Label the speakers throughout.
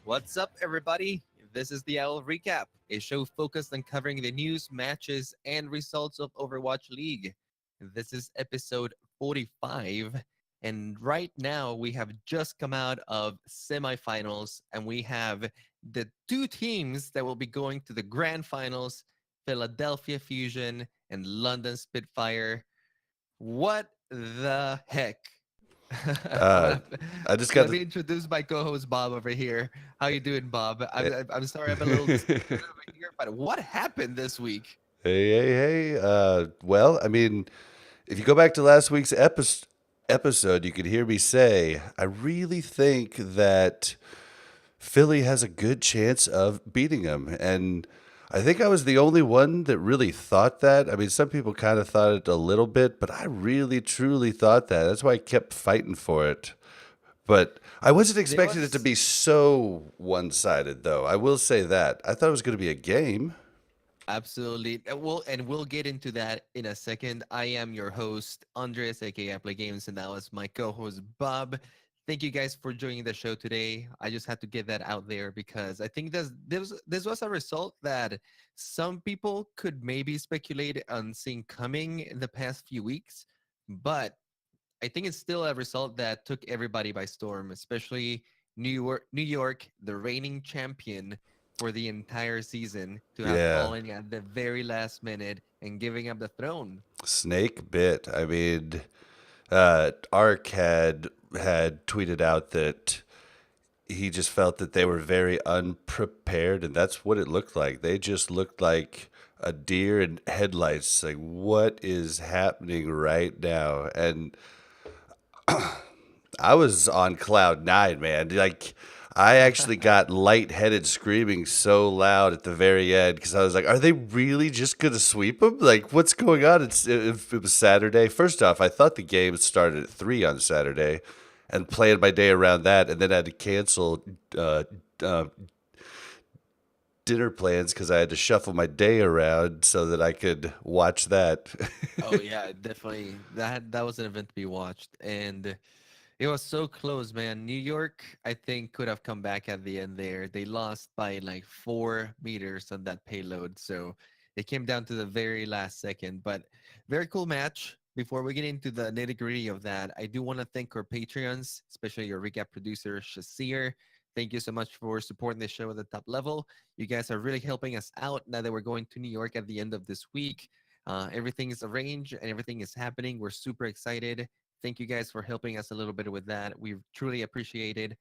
Speaker 1: What's up, everybody? This is the Owl Recap, a show focused on covering the news, matches, and results of Overwatch League. This is episode 45, and right now we have just come out of semifinals, and we have the two teams that will be going to the grand finals: Philadelphia Fusion and London Spitfire. What the heck? I'm
Speaker 2: Uh,
Speaker 1: gonna
Speaker 2: I just got
Speaker 1: let
Speaker 2: to.
Speaker 1: me introduce my co-host Bob over here. How you doing, Bob? I'm sorry I'm a little
Speaker 2: hey,
Speaker 1: distracted over here, but what happened this week?
Speaker 2: hey. Well, I mean, if you go back to last week's episode, you could hear me say, I really think that Philly has a good chance of beating them. And I think I was the only one that really thought that. I mean, some people kind of thought it a little bit, but I really, truly thought that. That's why I kept fighting for it. But I wasn't
Speaker 1: There
Speaker 2: expecting it to
Speaker 1: was
Speaker 2: be so one-sided, though. I will say that. I thought it was going to be a game.
Speaker 1: absolutely we'll get into that in a second. I am your host, Andres, aka Play Games, and that was my co-host Bob. Thank you guys for joining the show today. I just had to get that out there because I think this was a result that some people could maybe speculate on seeing coming in the past few weeks, but I think it's still a result that took everybody by storm, especially New York, the reigning champion for the entire season, to have
Speaker 2: Yeah.
Speaker 1: fallen at the very last minute and giving up the throne.
Speaker 2: Snake bit. I mean, Ark had tweeted out that he just felt that they were very unprepared, and that's what it looked like. They just looked like a deer in headlights. Like, what is happening right now? And I was on cloud nine, man. Like, I actually got lightheaded screaming so loud at the very end because I was like, are they really just going to sweep them? Like, what's going on? It was Saturday. First off, I thought the game started at 3 on Saturday and planned my day around that, and then I had to cancel uh, dinner plans because I had to shuffle my day around so that I could watch that.
Speaker 1: Oh yeah, definitely. That was an event to be watched, and it was so close, man. New York, I think, could have come back at the end there. They lost by like 4 meters on that payload, so it came down to the very last second. But very cool match. Before we get into the nitty gritty of that, I do want to thank our Patreons, especially your recap producer Shasir. Thank you so much for supporting the show at the top level. You guys are really helping us out now that we're going to New York at the end of this week. Everything is arranged and everything is happening. We're super excited. Thank you guys for helping us a little bit with that. We truly appreciate it.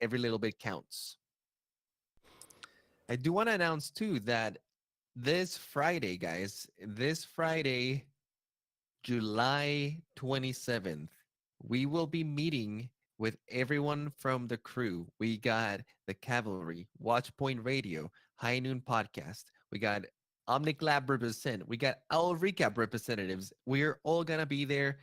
Speaker 1: Every little bit counts. I do want to announce too that this Friday, guys, this Friday, July 27th, we will be meeting with everyone from the crew. We got the Cavalry, Watchpoint Radio, High Noon Podcast. We got Omnic Lab represent. We got our recap representatives. We're all gonna be there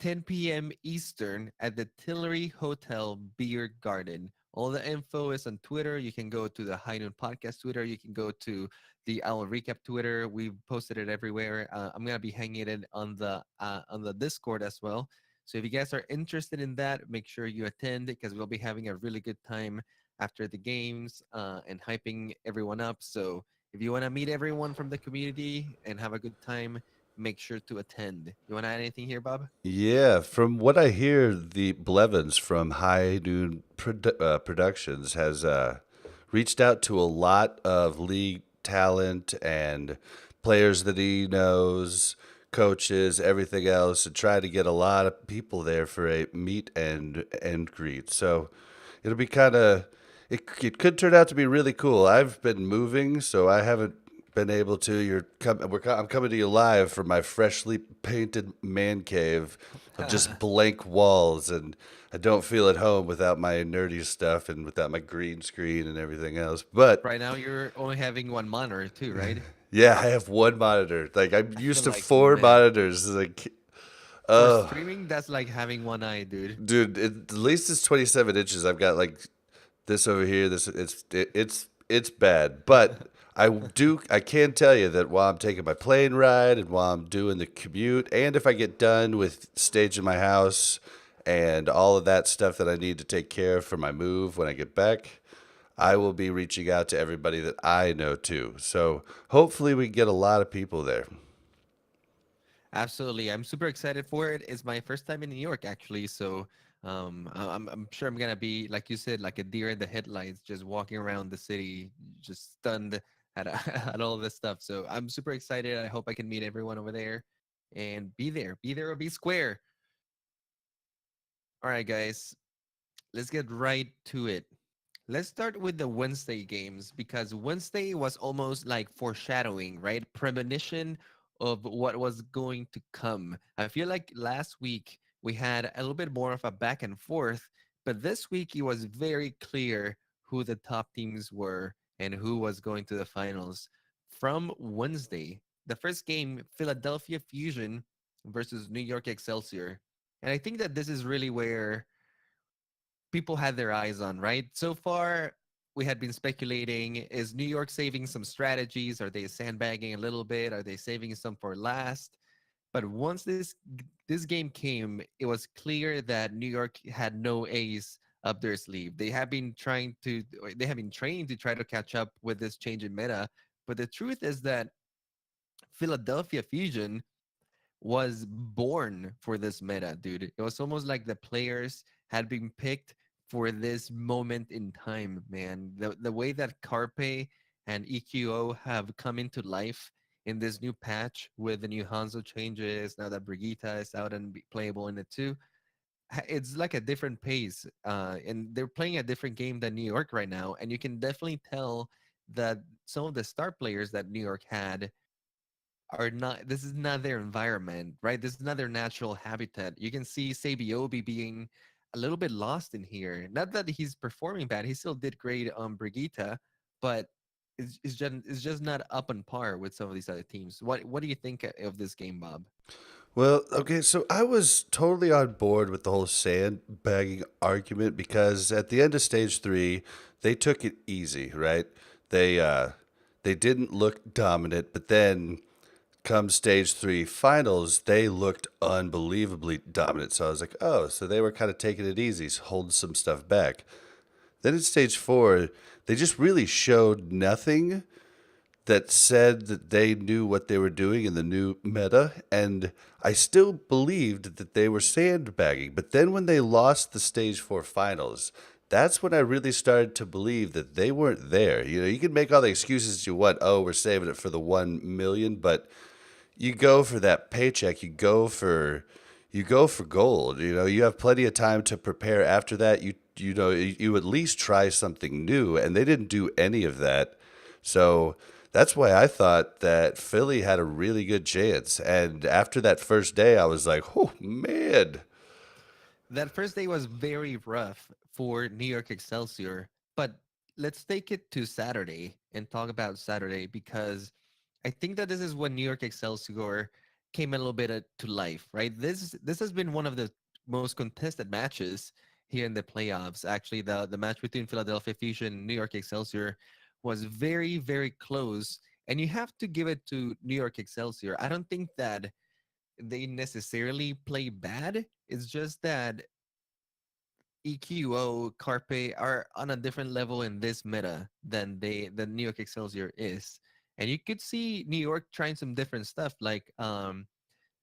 Speaker 1: 10 p.m. Eastern at the Tillery Hotel Beer Garden. All the info is on Twitter. You can go to the High Noon Podcast Twitter. You can go to the Owl Recap Twitter. We've posted it everywhere. I'm gonna be hanging it on the Discord as well. So if you guys are interested in that, make sure you attend because we'll be having a really good time after the games and hyping everyone up. So if you want to meet everyone from the community and have a good time, make sure to attend. You want to add anything here, Bob?
Speaker 2: Yeah, from what I hear, the Blevins from High Noon Productions has reached out to a lot of league talent and players that he knows, coaches, everything else, and try to get a lot of people there for a meet and greet. So it'll be kind of it could turn out to be really cool. I've been moving, so I haven't been able to. I'm coming to you live from my freshly painted man cave of just blank walls, and I don't feel at home without my nerdy stuff and without my green screen and everything else. But
Speaker 1: Right now, you're only having one monitor too, right?
Speaker 2: yeah, I have one monitor. Like I'm
Speaker 1: I feel
Speaker 2: used to
Speaker 1: like,
Speaker 2: four
Speaker 1: man,
Speaker 2: monitors. Like,
Speaker 1: for
Speaker 2: oh,
Speaker 1: streaming, that's like having one eye, dude.
Speaker 2: dude, at least it's 27 inches. I've got like this over here. It's bad, but I can tell you that while I'm taking my plane ride and while I'm doing the commute, and if I get done with staging my house and all of that stuff that I need to take care of for my move when I get back, I will be reaching out to everybody that I know too. So hopefully we get a lot of people there.
Speaker 1: Absolutely. I'm super excited for it. It's my first time in New York, actually. So I'm sure I'm gonna be, like you said, like a deer in the headlights, just walking around the city, just stunned at at all this stuff. So I'm super excited. I hope I can meet everyone over there and be there or be square. All right, guys, let's get right to it. Let's start with the Wednesday games because Wednesday was almost like foreshadowing, right? Premonition of what was going to come. I feel like last week we had a little bit more of a back and forth, but this week it was very clear who the top teams were and who was going to the finals. From Wednesday, the first game, Philadelphia Fusion versus New York Excelsior. And I think that this is really where people had their eyes on, right? So far, we had been speculating, is New York saving some strategies? Are they sandbagging a little bit? Are they saving some for last? But once this game came, it was clear that New York had no ace up their sleeve. They have been trained to try to catch up with this change in meta. But the truth is that Philadelphia Fusion was born for this meta, dude. It was almost like the players had been picked for this moment in time, man. The way that Carpe and EQO have come into life in this new patch with the new Hanzo changes, now that Brigitte is out and playable in it too, it's like a different pace. And they're playing a different game than New York right now. And you can definitely tell that some of the star players that New York had are not this is not their environment, right? This is not their natural habitat. You can see Sabiobi being a little bit lost in here. Not that he's performing bad, he still did great on Brigitte, but it's just not up on par with some of these other teams. What do you think of this game, Bob?
Speaker 2: Well, okay, so I was totally on board with the whole sandbagging argument because at the end of stage three, they took it easy, right? They uh they didn't look dominant, but then come stage three finals, they looked unbelievably dominant. So I was like, oh, so they were kind of taking it easy, holding some stuff back. Then in stage four, they just really showed nothing that said that they knew what they were doing in the new meta, and I still believed that they were sandbagging. But then when they lost the stage four finals, that's when I really started to believe that they weren't there. You know, you can make all the excuses you want. Oh, we're saving it for the 1 million, but you go for that paycheck. You go for gold. You know, you have plenty of time to prepare after that. You at least try something new, and they didn't do any of that. So that's why I thought that Philly had a really good chance. And after that first day, I was like, oh man.
Speaker 1: That first day was very rough for New York Excelsior, but let's take it to Saturday and talk about Saturday because I think that this is when New York Excelsior came a little bit to life, right? This has been one of the most contested matches here in the playoffs. Actually, the match between Philadelphia Fusion and New York Excelsior was very close, and you have to give it to New York Excelsior. I don't think that they necessarily play bad. It's just that EQO, Carpe are on a different level in this meta than New York Excelsior is. And you could see New York trying some different stuff like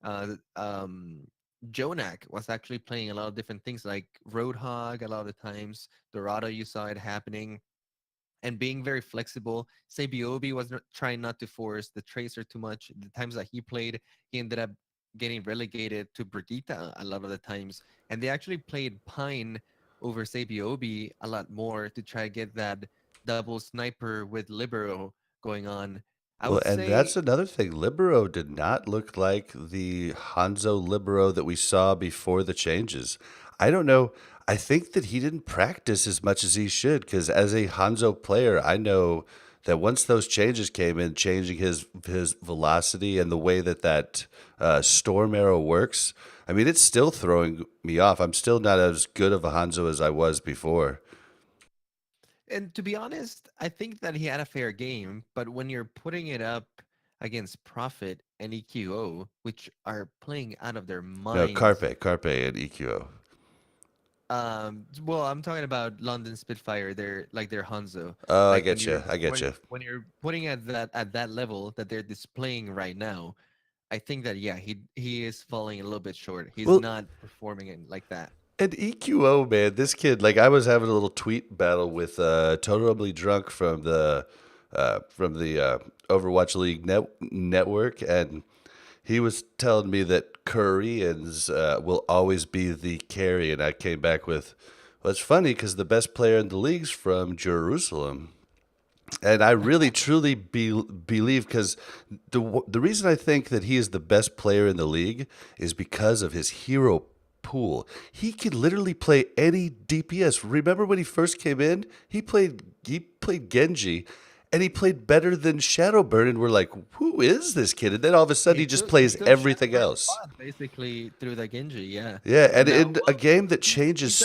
Speaker 1: uh um Jonak was actually playing a lot of different things like Roadhog a lot of the times. Dorado, you saw it happening and being very flexible. Sabiobi was not, trying not to force the tracer too much. The times that he played, he ended up getting relegated to Brigitte a lot of the times. And they actually played Pine over Sabiobi a lot more to try to get that double sniper with Libero going on. I
Speaker 2: Well,
Speaker 1: would
Speaker 2: and
Speaker 1: say
Speaker 2: that's another thing. Libero did not look like the Hanzo Libero that we saw before the changes. I don't know. I think that he didn't practice as much as he should because as a Hanzo player, I know that once those changes came in, changing his velocity and the way that storm arrow works, I mean, it's still throwing me off. I'm still not as good of a Hanzo as I was before.
Speaker 1: and to be honest, I think that he had a fair game, but when you're putting it up against Profit and EQO, which are playing out of their
Speaker 2: No,
Speaker 1: minds.
Speaker 2: Carpe and EQO.
Speaker 1: Well, I'm talking about London Spitfire. They're like their Hanzo.
Speaker 2: Oh, I
Speaker 1: Like when
Speaker 2: get
Speaker 1: you're
Speaker 2: you. I get you.
Speaker 1: when you're putting at that level that they're displaying right now, I think that yeah, he is falling a little bit short. He's
Speaker 2: Well,
Speaker 1: not performing it like that.
Speaker 2: and EQO, man, this kid, like I was having a little tweet battle with Totally Drunk from the Overwatch League network, and he was telling me that Koreans will always be the carry, and I came back with, well, it's funny because the best player in the league's from Jerusalem. And I really truly believe because the reason I think that he is the best player in the league is because of his hero pool. He could literally play any DPS. Remember when he first came in? He played Genji, and he played better than Shadowburn. And we're like, who is this kid? And then all of a sudden, he just
Speaker 1: He
Speaker 2: plays
Speaker 1: took
Speaker 2: everything
Speaker 1: Shadowbird's
Speaker 2: else.
Speaker 1: spot basically through the Genji. Yeah.
Speaker 2: Yeah, and
Speaker 1: Now,
Speaker 2: in a
Speaker 1: well,
Speaker 2: game that
Speaker 1: he's
Speaker 2: changes,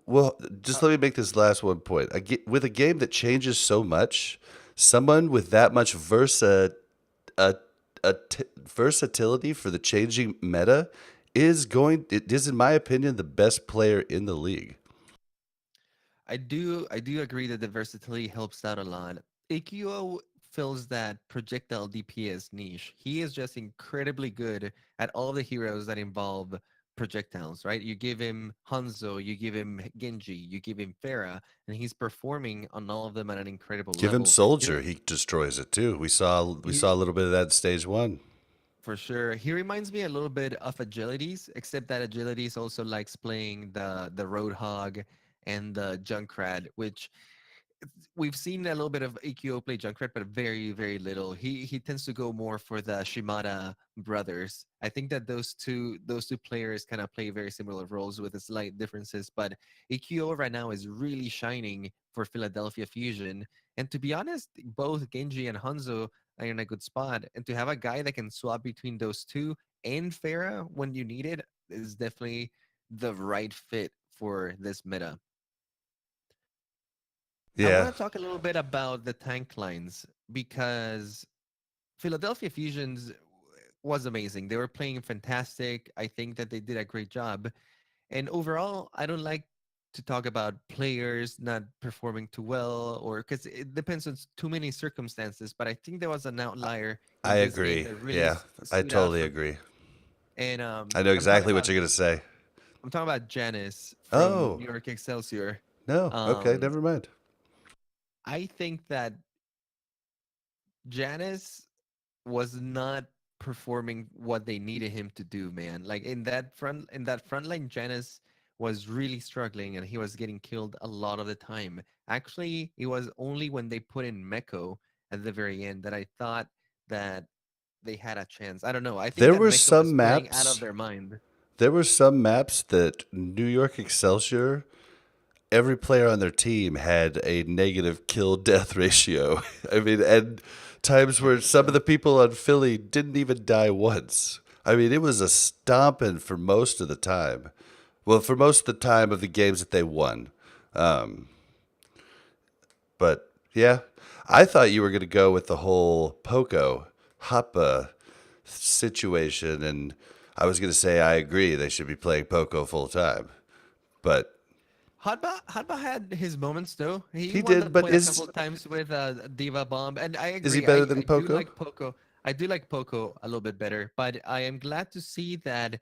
Speaker 2: well, just
Speaker 1: uh,
Speaker 2: let me make this last one point. With a game that changes so much, someone with that much a, versatility for the changing meta it is in my opinion the best player in the league.
Speaker 1: I do agree that the versatility helps out a lot. Ikyo fills that projectile DPS niche. He is just incredibly good at all the heroes that involve projectiles, right? You give him Hanzo, you give him Genji, you give him Pharah, and he's performing on all of them at an incredible
Speaker 2: Give him
Speaker 1: level. You know,
Speaker 2: Soldier, he destroys it too. We saw
Speaker 1: he
Speaker 2: a little bit of that in stage 1.
Speaker 1: for sure. He reminds me a little bit of Agilities, except that Agilities also likes playing the Roadhog and the Junkrat, which we've seen a little bit of AQO play Junkrat, but very, very little. He tends to go more for the Shimada brothers. I think that those two players kind of play very similar roles with slight differences. But AQO right now is really shining for Philadelphia Fusion. And to be honest, both Genji and Hanzo are in a good spot. And to have a guy that can swap between those two and Farah when you need it is definitely the right fit for this meta. I want
Speaker 2: Yeah,
Speaker 1: to talk a little bit about the tank lines because Philadelphia Fusions was amazing. They were playing fantastic. I think that they did a great job. And overall, I don't like to talk about players not performing too well or because it depends on too many circumstances. But I think there was an outlier
Speaker 2: I
Speaker 1: in this game
Speaker 2: agree.
Speaker 1: that really
Speaker 2: Yeah, I
Speaker 1: stood out
Speaker 2: totally
Speaker 1: for me.
Speaker 2: agree.
Speaker 1: And
Speaker 2: I know exactly what you're going to say.
Speaker 1: I'm talking about Janice from
Speaker 2: Oh,
Speaker 1: New York Excelsior.
Speaker 2: no. Okay,
Speaker 1: Um,
Speaker 2: never mind.
Speaker 1: I think that Janice was not performing what they needed him to do, man. Like in that front line, Janice was really struggling and he was getting killed a lot of the time. Actually, it was only when they put in Meko at the very end that I thought that they had a chance. I don't know. I think
Speaker 2: There
Speaker 1: that
Speaker 2: were
Speaker 1: Meko was
Speaker 2: some
Speaker 1: playing out of
Speaker 2: maps
Speaker 1: their mind.
Speaker 2: There were some maps that New York Excelsior, every player on their team had a negative kill death ratio. I mean, and times where some of
Speaker 1: True.
Speaker 2: the people on Philly didn't even die once. I mean, it was a stomping for most of the time. Well, for most of the time of the games that they won. Um, but yeah, I thought you were going to go with the whole Poco Hoppa situation, and I was going to say I agree they should be playing Poco full time. But
Speaker 1: Hadba had his moments though. He
Speaker 2: he
Speaker 1: won the
Speaker 2: did. But
Speaker 1: point a couple
Speaker 2: is
Speaker 1: of times with Diva Bomb, and I
Speaker 2: is he
Speaker 1: agree.
Speaker 2: better than
Speaker 1: I do
Speaker 2: Poco?
Speaker 1: like Poco. I do like Poco a little bit better, but I am glad to see that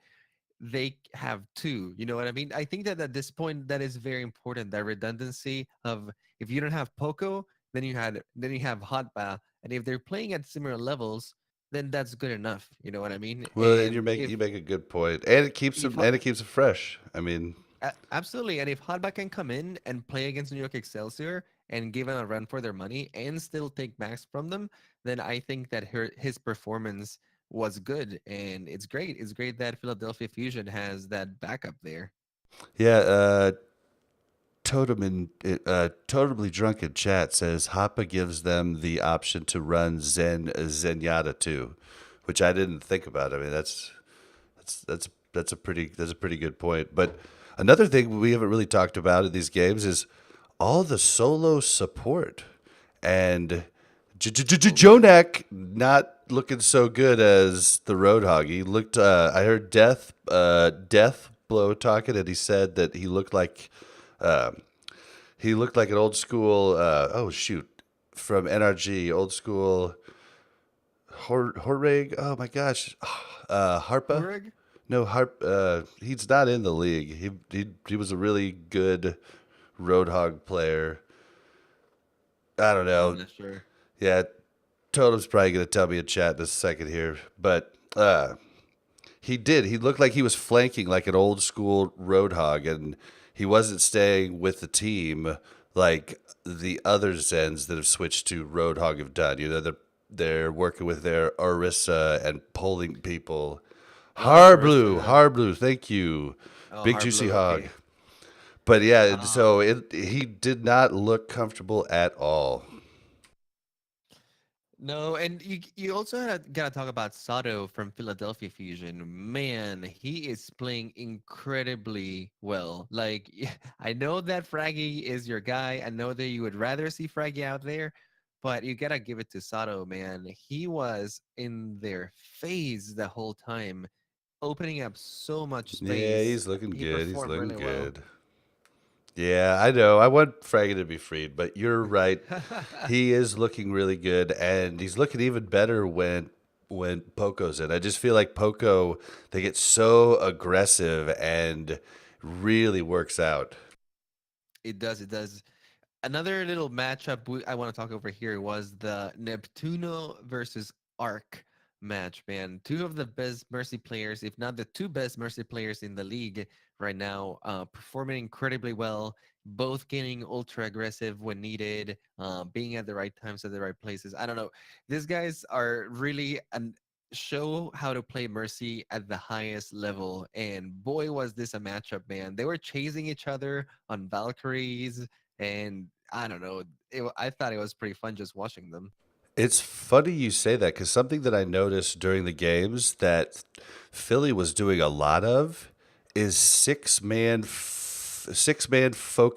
Speaker 1: they have two. You know what I mean? I think that at this point that is very important. That redundancy of if you don't have Poco, then you have Hotba, and if they're playing at similar levels, then that's good enough. You know what I mean?
Speaker 2: Well, and
Speaker 1: And
Speaker 2: you make a good point, and
Speaker 1: if
Speaker 2: it keeps him fresh. I mean,
Speaker 1: Absolutely. And if Hotback can come in and play against New York Excelsior and give them a run for their money and still take max from them, then I think that his performance was good. And it's great. It's great that Philadelphia Fusion has that backup there.
Speaker 2: yeah. Totally drunken chat says Hoppa gives them the option to run Zenyatta too, which I didn't think about. I mean, that's a pretty good point. But another thing we haven't really talked about in these games is all the solo support and
Speaker 1: Oh, yeah.
Speaker 2: Jonak not looking so good as the Roadhog. He looked. I heard Death Blow talking, and he said that uh, he looked like an old school. Oh shoot, from NRG, old school Horrig. Oh my gosh, Harpa.
Speaker 1: Urag?
Speaker 2: No, Harp. He's not in the league. He was a really good Roadhog player. I don't
Speaker 1: I'm
Speaker 2: know.
Speaker 1: not sure.
Speaker 2: Yeah, Totem's probably gonna tell me in chat in a second here, but he did. He looked like he was flanking like an old school Roadhog, and he wasn't staying with the team like the other Zens that have switched to Roadhog have done. You know, they're working with their Orisa and pulling people.
Speaker 1: Oh, Orisa.
Speaker 2: Harblue, thank you,
Speaker 1: Oh,
Speaker 2: big juicy
Speaker 1: Harblo.
Speaker 2: hog.
Speaker 1: Okay.
Speaker 2: But yeah,
Speaker 1: Ah.
Speaker 2: so he did not look comfortable at all.
Speaker 1: No, and you also gotta talk about Sato from Philadelphia Fusion. Man, he is playing incredibly well. Like, I know that Fraggy is your guy. I know that you would rather see Fraggy out there, but you gotta give it to Sato, man. He was in their face the whole time, opening up so much
Speaker 2: Yeah,
Speaker 1: space.
Speaker 2: he's looking
Speaker 1: He
Speaker 2: good. He's
Speaker 1: performed
Speaker 2: looking
Speaker 1: really well.
Speaker 2: good. Yeah, I know. I want Fraggy to be freed, but you're right. He is looking really good, and he's looking even better when Poco's in. I just feel like Poco, they get so aggressive and really works out.
Speaker 1: It does. It does. Another little matchup I want to talk over here was the Neptuno versus Arc match, man. Two of the best Mercy players, if not the two best Mercy players in the league right now, performing incredibly well, both getting ultra aggressive when needed, being at the right times at the right places. I don't know. These guys are really an show how to play Mercy at the highest level. And boy, was this a matchup, man. They were chasing each other on Valkyries, and I don't know. I thought it was pretty fun just watching them.
Speaker 2: It's funny you say that because something that I noticed during the games that Philly was doing a lot of is six man focus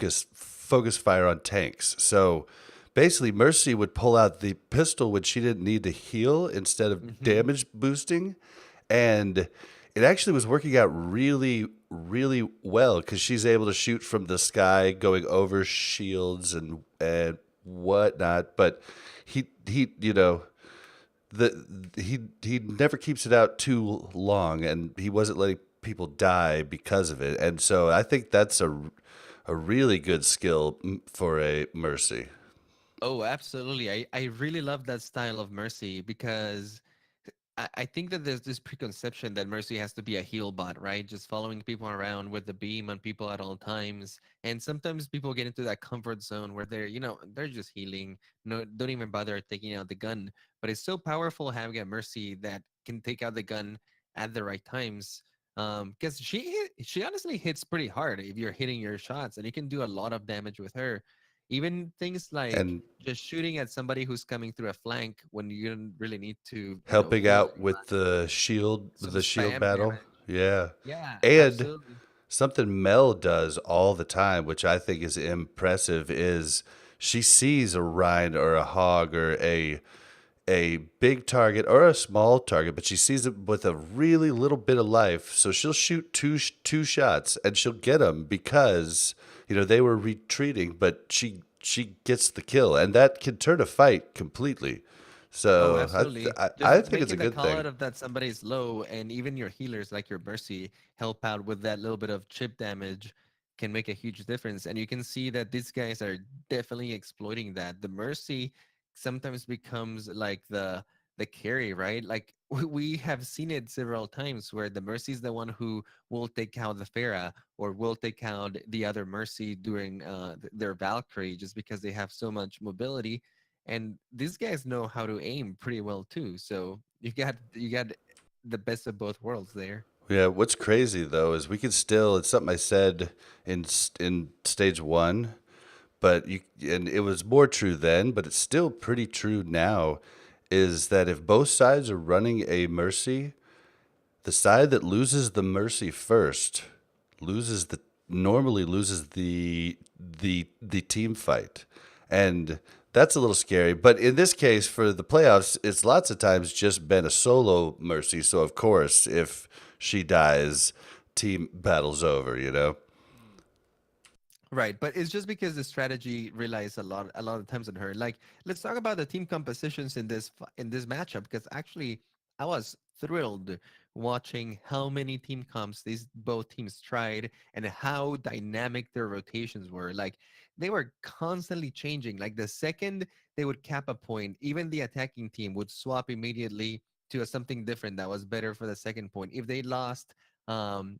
Speaker 2: fire on tanks. So basically, Mercy would pull out the pistol when she didn't need to heal instead of
Speaker 1: Hmm.
Speaker 2: damage boosting, and it actually was working out really well because she's able to shoot from the sky, going over shields and whatnot. But he you know he never keeps it out too long, and he wasn't letting people die because of it. And so I think that's a really good skill for a Mercy.
Speaker 1: Oh, absolutely. I really love that style of Mercy because I think that there's this preconception that Mercy has to be a heal bot, right? Just following people around with the beam on people at all times. And sometimes people get into that comfort zone where they're just healing, no, don't even bother taking out the gun. But it's so powerful having a Mercy that can take out the gun at the right times. Because she honestly hits pretty hard if you're hitting your shots, and you can do a lot of damage with her. Even things like
Speaker 2: And
Speaker 1: just shooting at somebody who's coming through a flank when you don't really need to,
Speaker 2: helping
Speaker 1: deal
Speaker 2: out with
Speaker 1: some
Speaker 2: the shield
Speaker 1: spam
Speaker 2: battle.
Speaker 1: damage.
Speaker 2: Yeah.
Speaker 1: Yeah,
Speaker 2: And
Speaker 1: absolutely.
Speaker 2: something Mel does all the time, which I think is impressive, is she sees a Rhine or a Hog or a big target or a small target, but she sees it with a really little bit of life. So she'll shoot two shots and she'll get them because they were retreating, but she gets the kill, and that can turn a fight completely.
Speaker 1: Oh,
Speaker 2: So
Speaker 1: absolutely.
Speaker 2: I
Speaker 1: Just
Speaker 2: think it's a
Speaker 1: making the
Speaker 2: good
Speaker 1: call
Speaker 2: thing.
Speaker 1: out of that somebody's low, and even your healers like your Mercy help out with that little bit of chip damage can make a huge difference. And you can see that these guys are definitely exploiting that. The Mercy sometimes becomes like the carry, right? Like we have seen it several times where the Mercy is the one who will take out the Pharah or will take out the other Mercy during their Valkyrie just because they have so much mobility, and these guys know how to aim pretty well too. So you got the best of both worlds there.
Speaker 2: Yeah, what's crazy though is we can still. It's something I said in stage one, but and it was more true then, but it's still pretty true now. Is that if both sides are running a mercy, the side that loses the mercy first loses the normally loses the team fight, and that's a little scary. But in this case, for the playoffs, it's lots of times just been a solo mercy. So of course, if she dies, team battles over, you know?
Speaker 1: Right, but it's just because the strategy relies a lot of times on her. Like, let's talk about the team compositions in in this matchup because actually, I was thrilled watching how many team comps these both teams tried and how dynamic their rotations were. Like, they were constantly changing. Like the second they would cap a point, even the attacking team would swap immediately to something different that was better for the second point. If they lost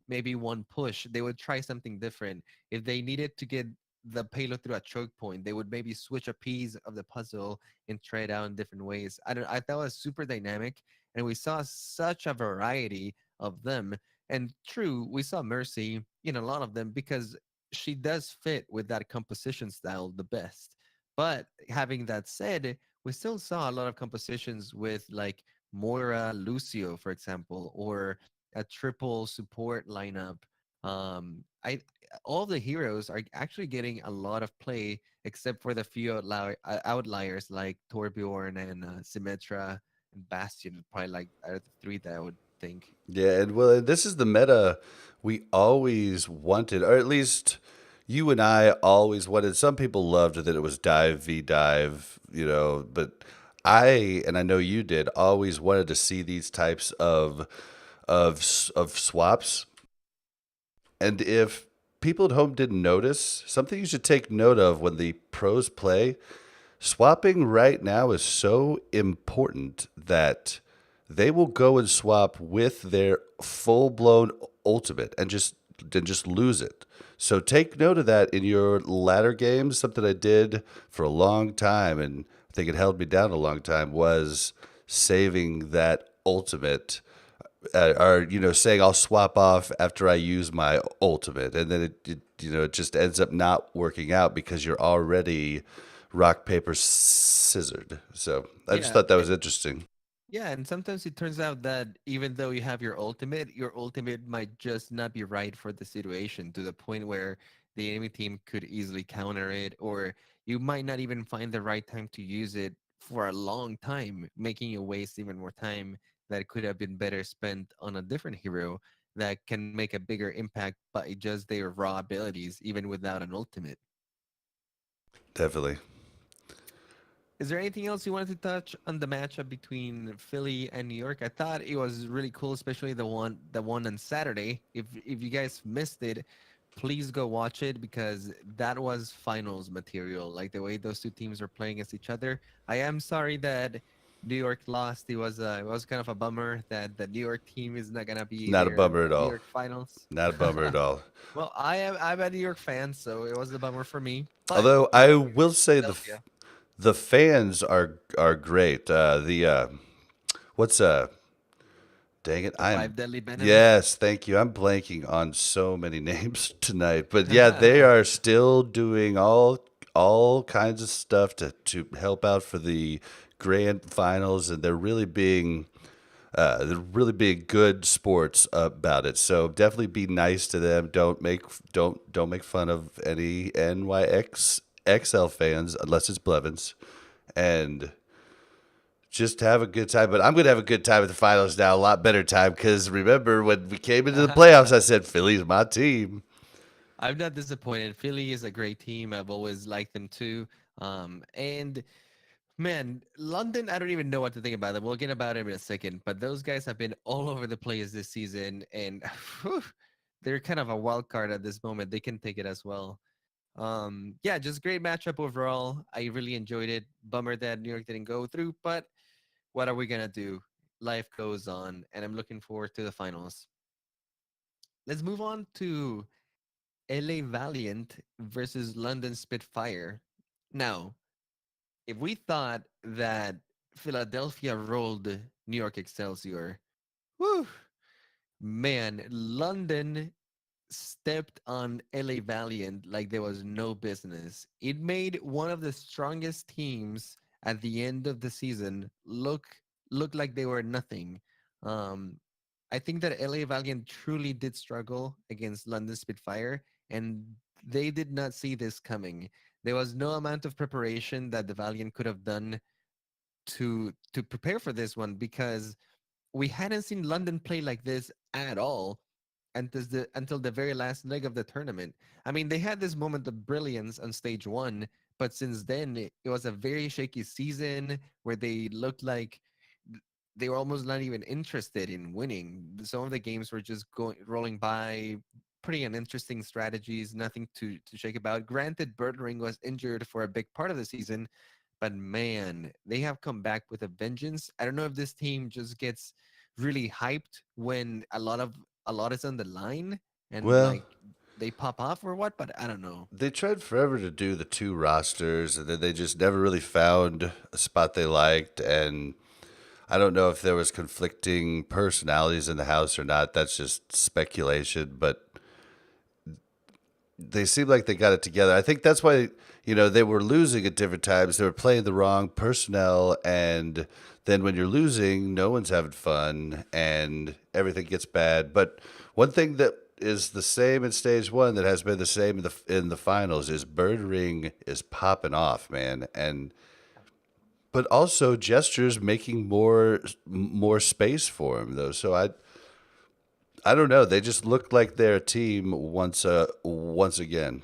Speaker 1: maybe one push, they would try something different. If they needed to get the payload through a choke point, they would maybe switch a piece of the puzzle and try it out in different ways. I thought it was super dynamic, and we saw such a variety of them. And true, we saw Mercy in a lot of them because she does fit with that composition style the best. But having that said, we still saw a lot of compositions with like Moira, Lucio, for example, or a triple support lineup. I all the heroes are actually getting a lot of play, except for the few outliers like Torbjorn and Symmetra and Bastion. Probably like are the three that I would think.
Speaker 2: Yeah, and well, this is the meta we always wanted, or at least you and I always wanted. Some people loved that it was dive v dive, you know, but and I know you did, always wanted to see these types of swaps. And if people at home didn't notice, something you should take note of when the pros play, swapping right now is so important that they will go and swap with their full blown ultimate and just lose it. So take note of that in your ladder games. Something I did for a long time, and I think it held me down a long time, was saving that ultimate, or saying I'll swap off after I use my ultimate, and then it just ends up not working out because you're already rock paper scissored. So I just
Speaker 1: Yeah,
Speaker 2: thought that was interesting.
Speaker 1: yeah, and sometimes it turns out that even though you have your ultimate might just not be right for the situation to the point where the enemy team could easily counter it, or you might not even find the right time to use it for a long time, making you waste even more time that could have been better spent on a different hero that can make a bigger impact by just their raw abilities, even without an ultimate.
Speaker 2: Definitely.
Speaker 1: Is there anything else you wanted to touch on the matchup between Philly and New York? I thought it was really cool, especially the one on Saturday. If you guys missed it, please go watch it because that was finals material. Like the way those two teams are playing against each other. I am sorry that New York lost. It was kind of a bummer that the New York team is not gonna be
Speaker 2: Not a
Speaker 1: there at
Speaker 2: bummer at
Speaker 1: the New
Speaker 2: all.
Speaker 1: York finals.
Speaker 2: Not a bummer at all.
Speaker 1: Well, I'm a New York fan, so it was a bummer for me. But
Speaker 2: Although
Speaker 1: New
Speaker 2: I
Speaker 1: York
Speaker 2: will
Speaker 1: against
Speaker 2: say
Speaker 1: Philadelphia.
Speaker 2: the fans are great. The what's dang it,
Speaker 1: The five deadly venoms.
Speaker 2: yes, thank you. I'm blanking on so many names tonight, but yeah, they are still doing all kinds of stuff to help out for the grand finals, and they're really being good sports about it. So definitely be nice to them. Don't make fun of any NYXXL fans unless it's Blevins, and just have a good time. But I'm going to have a good time at the finals now, a lot better time, because remember when we came into the playoffs, I said Philly's my team.
Speaker 1: I'm not disappointed. Philly is a great team. I've always liked them too. And man, London, I don't even know what to think about them. We'll get about it in a second. But those guys have been all over the place this season, and whew, they're kind of a wild card at this moment. They can take it as well. Yeah, just great matchup overall. I really enjoyed it. Bummer that New York didn't go through, but what are we gonna do? Life goes on, and I'm looking forward to the finals. Let's move on to LA Valiant versus London Spitfire. Now, if we thought that Philadelphia rolled New York Excelsior, whew, man, London stepped on LA Valiant like there was no business. It made one of the strongest teams at the end of the season look like they were nothing. Um, I think that LA Valiant truly did struggle against London Spitfire, and they did not see this coming. There was no amount of preparation that the Valiant could have done to prepare for this one because we hadn't seen London play like this at all. until the very last leg of the tournament. I mean, they had this moment of brilliance on stage one, but since then it was a very shaky season where they looked like they were almost not even interested in winning. Some of the games were just going rolling by, pretty uninteresting strategies, nothing to shake about. Granted, Birdring was injured for a big part of the season, but man, they have come back with a vengeance. I don't know if this team just gets really hyped when a lot is on the line and
Speaker 2: Well,
Speaker 1: like they pop off or what, but I don't know.
Speaker 2: they tried forever to do the two rosters, and then they just never really found a spot they liked. And I don't know if there was conflicting personalities in the house or not. That's just speculation, but they seem like they got it together. I think that's why they were losing at different times. They were playing the wrong personnel, and then when you're losing, no one's having fun, and everything gets bad. But one thing that is the same in stage one that has been the same in the finals is Bird Ring is popping off, man, and but also gestures making more space for him though. So I don't know. They just look like they're a team once again.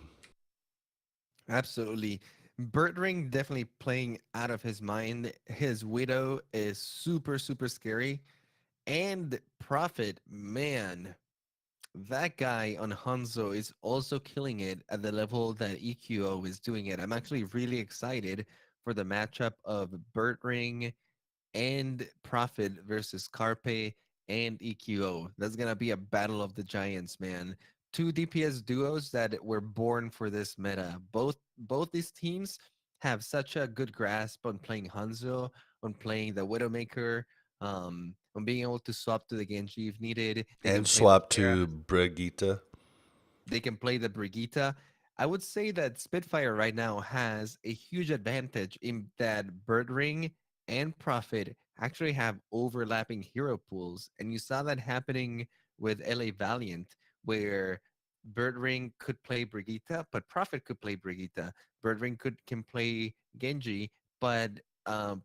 Speaker 1: Absolutely. Bertring definitely playing out of his mind. His widow is super, super scary. And Prophet, man, that guy on Hanzo is also killing it at the level that EQO is doing it. I'm actually really excited for the matchup of Bertring and Profit versus Carpe and EQO. That's gonna be a battle of the giants, man. Two DPS duos that were born for this meta. Both these teams have such a good grasp on playing Hanzo, on playing the Widowmaker, on being able to swap to the Genji if needed. They can
Speaker 2: And
Speaker 1: play the
Speaker 2: swap
Speaker 1: Pharah,
Speaker 2: to Brigitte.
Speaker 1: they can play the Brigitte. I would say that Spitfire right now has a huge advantage in that Bird Ring and Prophet actually have overlapping hero pools. And you saw that happening with LA Valiant, where Bird Ring could play Brigitte, but Prophet could play Brigitte. Bird Ring can play Genji, but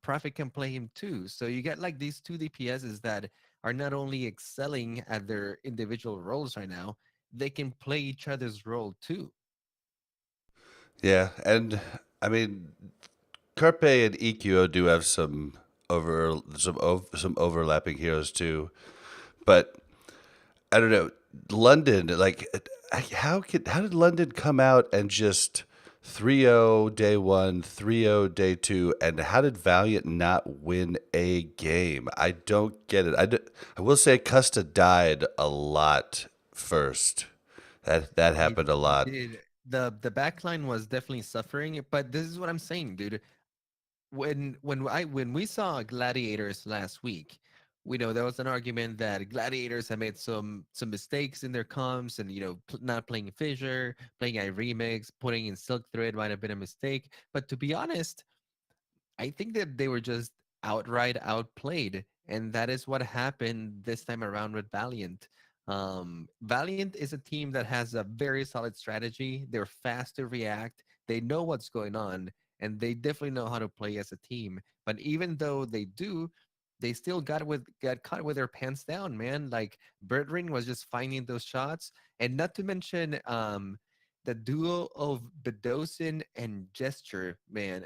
Speaker 1: Prophet can play him too. So you get like these two DPSs that are not only excelling at their individual roles right now, they can play each other's role too.
Speaker 2: Yeah, and I mean Carpe and EQO do have some overlapping heroes too, but I don't know. London, like, how did London come out and just 3-0 day one, 3-0 day two, and how did Valiant not win a game? I don't get it. I will say Custa died a lot first. That
Speaker 1: It
Speaker 2: happened a lot.
Speaker 1: did. The backline was definitely suffering, but this is what I'm saying, dude. When we saw Gladiators last week, we know there was an argument that Gladiators had made some mistakes in their comms, and not playing Fissure, playing a remix, putting in Silk Thread might have been a mistake. But to be honest, I think that they were just outright outplayed, and that is what happened this time around with Valiant. Valiant is a team that has a very solid strategy. They're fast to react. They know what's going on, and they definitely know how to play as a team. But even though they do, they still got caught with their pants down, man. Like Birdring was just finding those shots, and not to mention the duo of Bedosin and Gesture, man.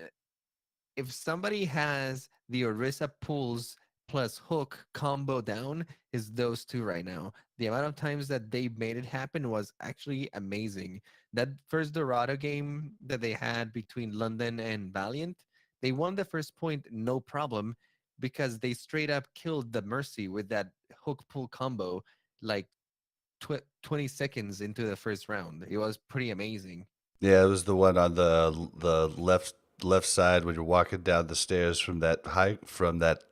Speaker 1: If somebody has the Orisa pulls plus hook combo down, is those two right now. The amount of times that they made it happen was actually amazing. That first Dorado game that they had between London and Valiant, they won the first point no problem because they straight up killed the Mercy with that hook pull combo like 20 seconds into the first round. It was pretty amazing.
Speaker 2: Yeah, it was the one on the left side when you're walking down the stairs from that high ground. That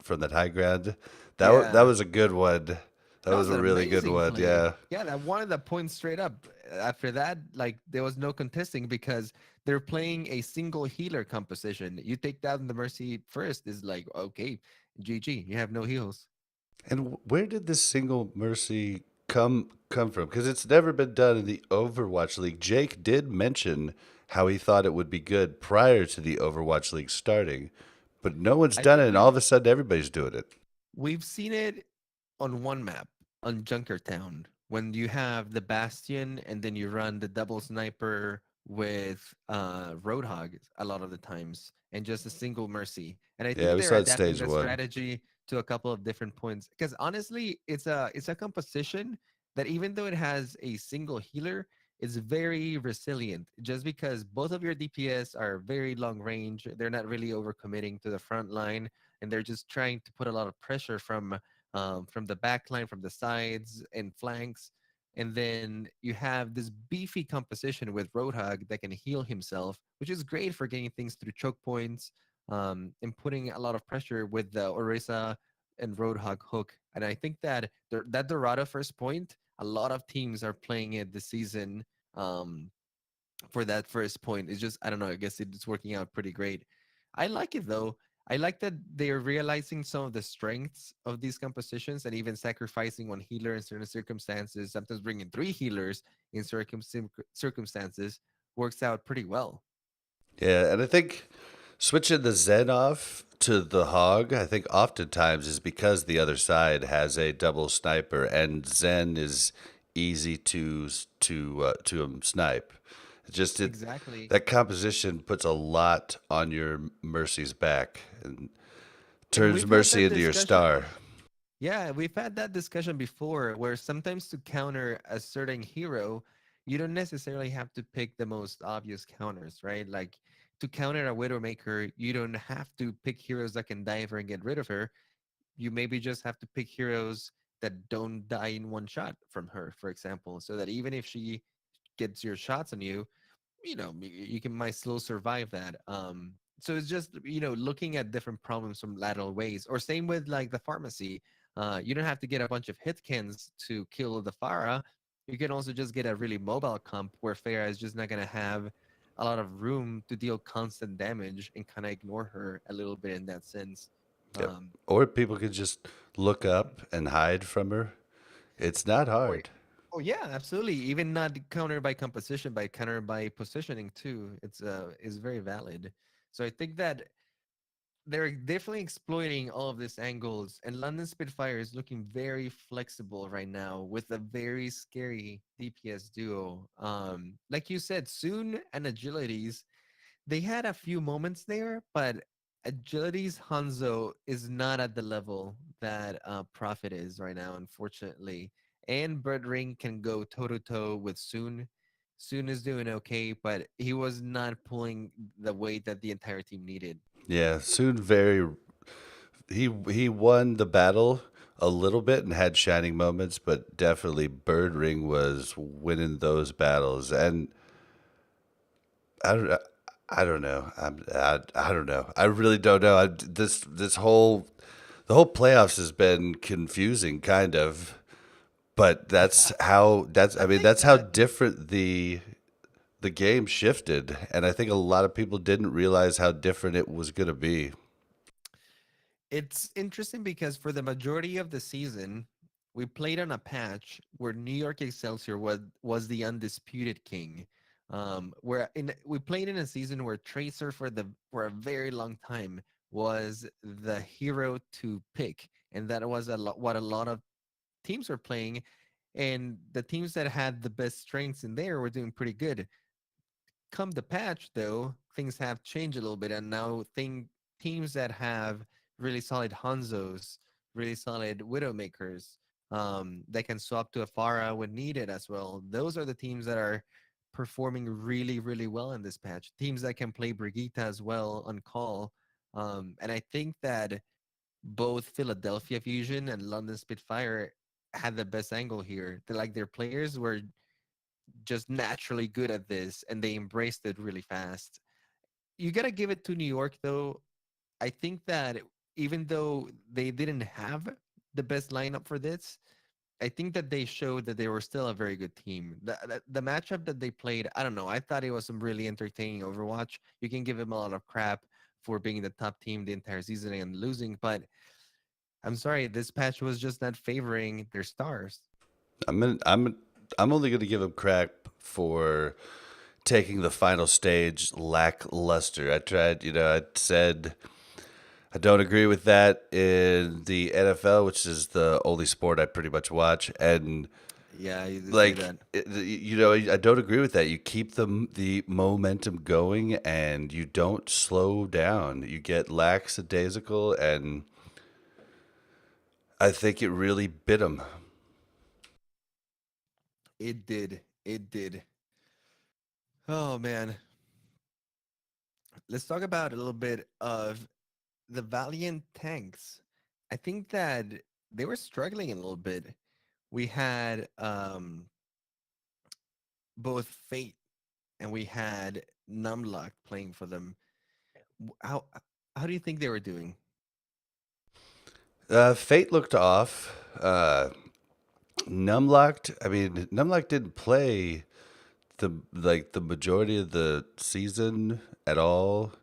Speaker 1: Yeah.
Speaker 2: was a good one. That
Speaker 1: That
Speaker 2: was
Speaker 1: was
Speaker 2: a
Speaker 1: an
Speaker 2: really good
Speaker 1: amazing
Speaker 2: one.
Speaker 1: play.
Speaker 2: Yeah.
Speaker 1: Yeah, that wanted the point straight up. After that, like there was no contesting because they're playing a single healer composition. You take down the Mercy first is like, okay, GG, you have no heals.
Speaker 2: And where did this single mercy come from? Because it's never been done in the Overwatch League. Jake did mention how he thought it would be good prior to the Overwatch League starting, but no one's
Speaker 1: I
Speaker 2: done it,
Speaker 1: think
Speaker 2: and all of a sudden everybody's doing it.
Speaker 1: we've seen it on one map on Junkertown. when you have the Bastion and then you run the double sniper with Roadhog a lot of the times and just a single Mercy. And I
Speaker 2: Yeah,
Speaker 1: think
Speaker 2: we
Speaker 1: they're
Speaker 2: saw it
Speaker 1: adapting
Speaker 2: stage
Speaker 1: the
Speaker 2: one.
Speaker 1: strategy to a couple of different points. Because honestly, it's a composition that even though it has a single healer, it's very resilient. Just because both of your DPS are very long range, they're not really overcommitting to the front line, and they're just trying to put a lot of pressure from the back line, from the sides and flanks. And then you have this beefy composition with Roadhog that can heal himself, which is great for getting things through choke points, and putting a lot of pressure with the Orisa and Roadhog hook. And I think that that Dorado first point, a lot of teams are playing it this season, um, for that first point. It's just, I don't know, I guess it's working out pretty great. I like it though. I like that they're realizing some of the strengths of these compositions and even sacrificing one healer in certain circumstances, sometimes bringing three healers in circumstances works out pretty well.
Speaker 2: Yeah, and I think switching the Zen off to the Hog, I think oftentimes is because the other side has a double sniper, and Zen is easy to snipe. It just it
Speaker 1: Exactly.
Speaker 2: that composition puts a lot on your Mercy's back and
Speaker 1: And
Speaker 2: turns
Speaker 1: we've had
Speaker 2: Mercy
Speaker 1: that
Speaker 2: into your star.
Speaker 1: discussion. Yeah, we've had that discussion before where sometimes to counter a certain hero, you don't necessarily have to pick the most obvious counters, right? Like to counter a Widowmaker, you don't have to pick heroes that can dive her and get rid of her. You maybe just have to pick heroes that don't die in one shot from her, for example, so that even if she gets your shots on you, you can might still survive that. So it's just looking at different problems from lateral ways, or same with like the pharmacy. You don't have to get a bunch of hit cans to kill the Farah. You can also just get a really mobile comp where Farah is just not gonna have a lot of room to deal constant damage and kind of ignore her a little bit in that sense.
Speaker 2: Yep.
Speaker 1: um
Speaker 2: Or people could just look up and hide from her. It's not
Speaker 1: or
Speaker 2: hard.
Speaker 1: Oh yeah, absolutely. Even not counter by composition, by counter by positioning too. It's is very valid. So I think that they're definitely exploiting all of these angles, and London Spitfire is looking very flexible right now with a very scary DPS duo. Like you said, Soon and Agilities, they had a few moments there, but Agility's Hanzo is not at the level that Prophet is right now, unfortunately. And Birdring can go toe to toe with Soon. Soon is doing okay, but he was not pulling the weight that the entire team needed.
Speaker 2: Yeah, soon very he won the battle a little bit and had shining moments, but definitely Bird Ring was winning those battles. And I don't I don't know. I don't know. I really don't know. This whole the whole playoffs has been confusing kind of, but
Speaker 1: I think
Speaker 2: that's how
Speaker 1: that
Speaker 2: different the game shifted, and I think a lot of people didn't realize how different it was going to be.
Speaker 1: it's interesting because for the majority of the season, we played on a patch where New York Excelsior was the undisputed king. Where we played in a season where Tracer for a very long time was the hero to pick, and that was what a lot of teams were playing, and the teams that had the best strengths in there were doing pretty good. Come the patch, though, things have changed a little bit, and now teams that have really solid Hanzos, really solid Widowmakers, that can swap to Afara when needed as well. Those are the teams that are performing really, really well in this patch. Teams that can play Brigitte as well on call. And I think that both Philadelphia Fusion and London Spitfire had the best angle here. Their players were just naturally good at this and they embraced it really fast. You got to give it to New York though. I think that even though they didn't have the best lineup for this, I think that they showed that they were still a very good team. The matchup that they played, I don't know. I thought it was some really entertaining Overwatch. You can give them a lot of crap for being the top team the entire season and losing, but I'm sorry, this patch was just not favoring their stars.
Speaker 2: I'm in, I'm I'm only going to give him crap for taking the final stage lackluster. I tried, I said I don't agree with that in the NFL, which is the only sport I pretty much watch, and
Speaker 1: Yeah, you did say
Speaker 2: Like
Speaker 1: that.
Speaker 2: I don't agree with that. You keep the momentum going and you don't slow down. You get lackadaisical, and I think it really bit him.
Speaker 1: It did. It did. Oh man, let's talk about a little bit of the Valiant tanks. I think that they were struggling a little bit. We had both Fate and we had Numlock playing for them. How do you think they were doing?
Speaker 2: Fate looked off. Numlocked. I mean, Numlock didn't play the majority of the season at all.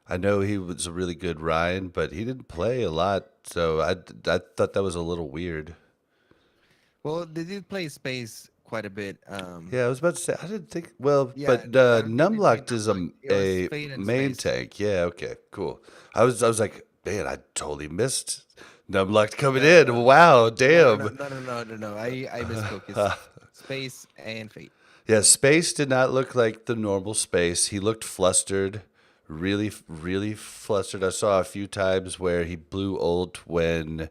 Speaker 2: I know he was a really good Ryan, but he didn't play a lot, so I thought that was a little weird.
Speaker 1: Well, they did play Space quite a bit.
Speaker 2: Yeah, I was about to say I didn't think well,
Speaker 1: Yeah,
Speaker 2: but
Speaker 1: no, I don't think they played
Speaker 2: Numlocked is
Speaker 1: Numlock. It was
Speaker 2: a
Speaker 1: Fate and
Speaker 2: main
Speaker 1: Space.
Speaker 2: tank. Yeah, okay, cool. I was like, man, I totally missed Numlocked coming
Speaker 1: No,
Speaker 2: in.
Speaker 1: no,
Speaker 2: Wow,
Speaker 1: no, no, no,
Speaker 2: damn.
Speaker 1: no, no, no, no, no. I misspoke. It's Space and Fate.
Speaker 2: Yeah, Space did not look like the normal Space. He looked flustered, really, really flustered. I saw a few times where he blew ult when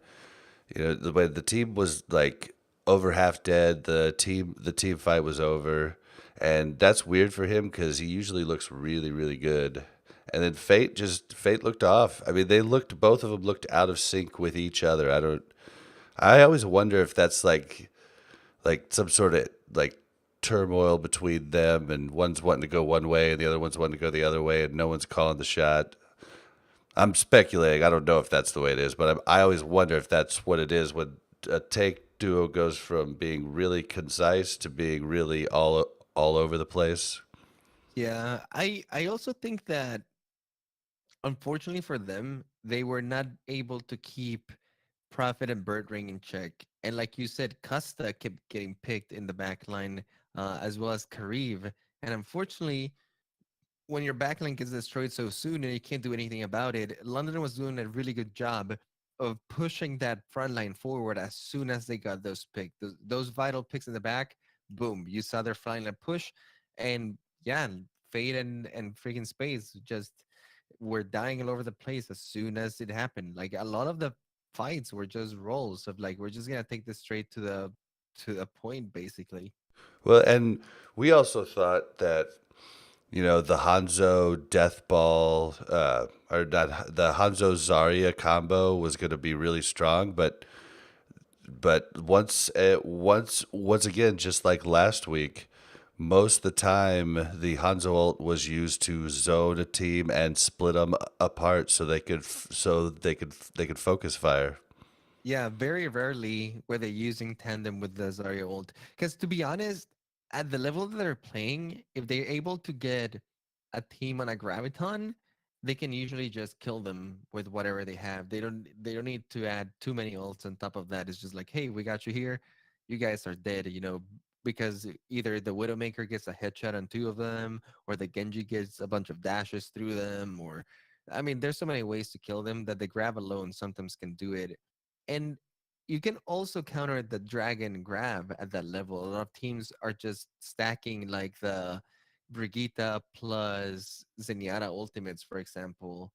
Speaker 2: when the team was like over half dead. The team fight was over, and that's weird for him because he usually looks really, really good. And then Fate looked off. I mean, both of them looked out of sync with each other. I always wonder if that's like some sort of like turmoil between them, and one's wanting to go one way and the other one's wanting to go the other way, and no one's calling the shot. I'm speculating. I don't know if that's the way it is, but I always wonder if that's what it is when a take duo goes from being really concise to being really all over the place.
Speaker 1: Yeah, I also think that unfortunately for them, they were not able to keep Profit and Bird Ring in check. And like you said, Custa kept getting picked in the back line, as well as Kariv. And unfortunately, when your backlink is destroyed so soon and you can't do anything about it, London was doing a really good job of pushing that front line forward as soon as they got those picks. Those vital picks in the back, boom, you saw their front line push. And yeah, Fade and freaking Space just were dying all over the place as soon as it happened. Like a lot of the fights were just rolls of like, we're just gonna take this straight to the point basically.
Speaker 2: Well, and we also thought that the Hanzo Death Ball, or not the Hanzo Zarya combo was going to be really strong, but once again, just like last week, most of the time the Hanzo ult was used to zone a team and split them apart so they could focus fire.
Speaker 1: Yeah, very rarely were they using tandem with the Zarya ult. Because to be honest, at the level that they're playing, if they're able to get a team on a graviton, they can usually just kill them with whatever they have. They don't need to add too many ults on top of that. It's just like, hey, we got you here. You guys are dead, because either the Widowmaker gets a headshot on two of them, or the Genji gets a bunch of dashes through them, or I mean, there's so many ways to kill them that the grab alone sometimes can do it. And you can also counter the dragon grab at that level. A lot of teams are just stacking like the Brigitte plus Zenyatta ultimates, for example.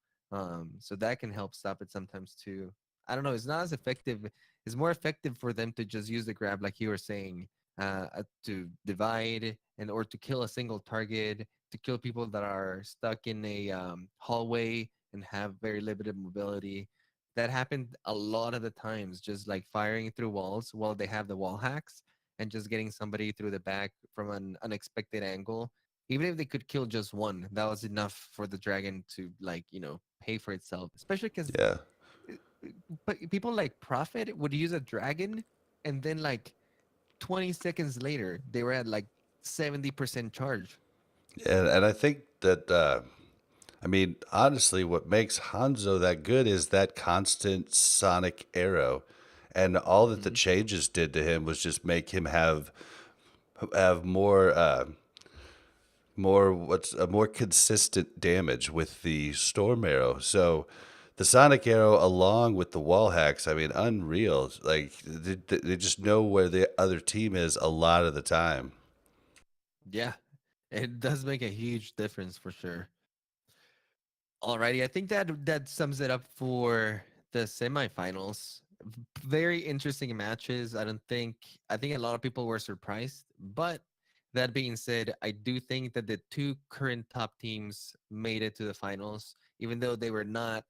Speaker 1: So that can help stop it sometimes too. I don't know. It's not as effective. It's more effective for them to just use the grab, like you were saying, to divide and or to kill a single target, to kill people that are stuck in a hallway and have very limited mobility. That happened a lot of the times, just like firing through walls while they have the wall hacks and just getting somebody through the back from an unexpected angle. Even if they could kill just one, that was enough for the dragon to like, pay for itself. Especially because
Speaker 2: Yeah,
Speaker 1: people like Prophet would use a dragon and then like 20 seconds later, they were at like 70% charge.
Speaker 2: and I think that I mean, honestly, what makes Hanzo that good is that constant sonic arrow, and all that the
Speaker 1: Mhm.
Speaker 2: changes did to him was just make him have more consistent damage with the storm arrow. So the Sonic Arrow along with the wall hacks. I mean, unreal. Like they just know where the other team is a lot of the time.
Speaker 1: Yeah, it does make a huge difference for sure. Alrighty, I think that sums it up for the semifinals. Very interesting matches. I think a lot of people were surprised, but that being said, I do think that the two current top teams made it to the finals, even though they were not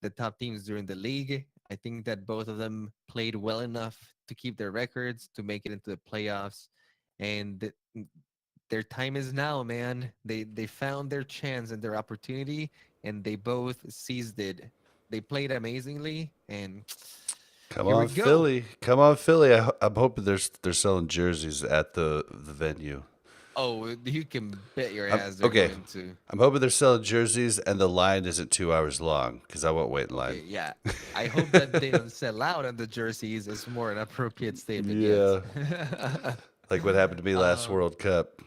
Speaker 1: the top teams during the league. I think that both of them played well enough to keep their records to make it into the playoffs, and their time is now, man. They found their chance and their opportunity, and they both seized it. They played amazingly, and
Speaker 2: Come
Speaker 1: here we
Speaker 2: on,
Speaker 1: go.
Speaker 2: Philly! Come on, Philly! I'm hoping they're selling jerseys at the venue.
Speaker 1: Oh, you can bet your
Speaker 2: I'm
Speaker 1: ass they're
Speaker 2: okay.
Speaker 1: going to.
Speaker 2: I'm hoping they're selling jerseys and the line isn't 2 hours long because I won't wait in line.
Speaker 1: Okay, yeah. I hope that they don't sell out on the jerseys. Is more an appropriate statement. Yes.
Speaker 2: Yeah, like what happened to me last
Speaker 1: um,
Speaker 2: World Cup.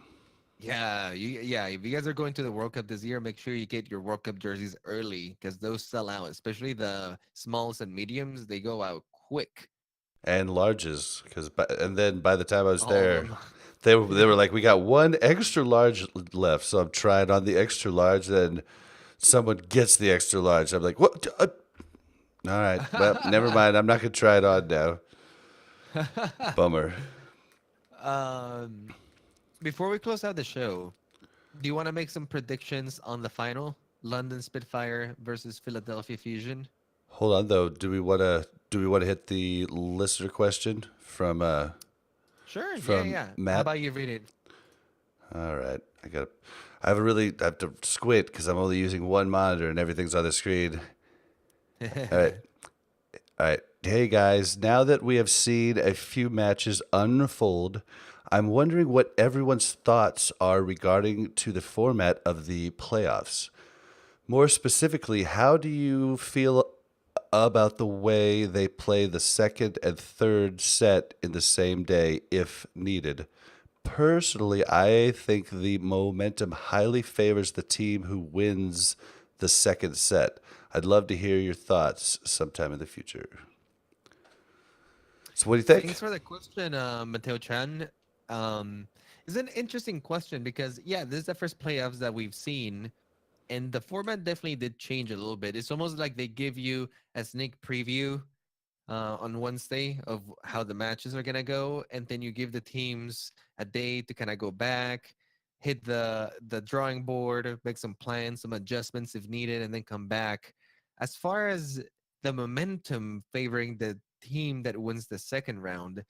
Speaker 1: yeah. If you guys are going to the World Cup this year, make sure you get your World Cup jerseys early because those sell out. Especially the smalls and mediums, they go out quick.
Speaker 2: And larges because and then by the time I was
Speaker 1: All of
Speaker 2: there,
Speaker 1: them.
Speaker 2: they were like, we got one extra large left, so I'm trying on the extra large. Then someone gets the extra large. I'm like, what? All right, well, never mind. I'm not gonna try it on now. Bummer.
Speaker 1: um, Before we close out the show, do you want to make some predictions on the final? London Spitfire versus Philadelphia Fusion.
Speaker 2: Hold on though. Do we want to hit the listener question
Speaker 1: Sure. Yeah,
Speaker 2: from
Speaker 1: yeah. How
Speaker 2: Matt?
Speaker 1: about you read it?
Speaker 2: All right. I have to squint because I'm only using one monitor and everything's on the screen. All right. All right. Hey guys, now that we have seen a few matches unfold, I'm wondering what everyone's thoughts are regarding to the format of the playoffs. More specifically, how do you feel about the way they play the second and third set in the same day if needed? Personally, I think the momentum highly favors the team who wins the second set. I'd love to hear your thoughts sometime in the future. So, what do you
Speaker 1: Thanks
Speaker 2: think?
Speaker 1: for the question, Mateo Chan. Um, it's an interesting question because, yeah, this is the first playoffs that we've seen, and the format definitely did change a little bit. It's almost like they give you a sneak preview on Wednesday of how the matches are gonna go, and then you give the teams a day to kind of go back, hit the drawing board, make some plans, some adjustments if needed, and then come back. As far as the momentum favoring the team that wins the second round,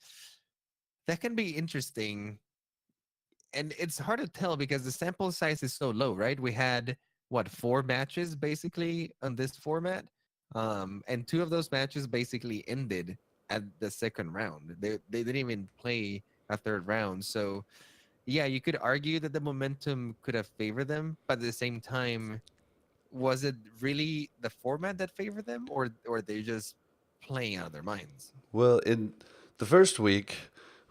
Speaker 1: that can be interesting, and it's hard to tell because the sample size is so low, right? We had what, four matches basically on this format, and two of those matches basically ended at the second round. They didn't even play a third round, so yeah, you could argue that the momentum could have favored them, but at the same time, was it really the format that favored them, or they just playing out of their minds?
Speaker 2: Well, in the first week,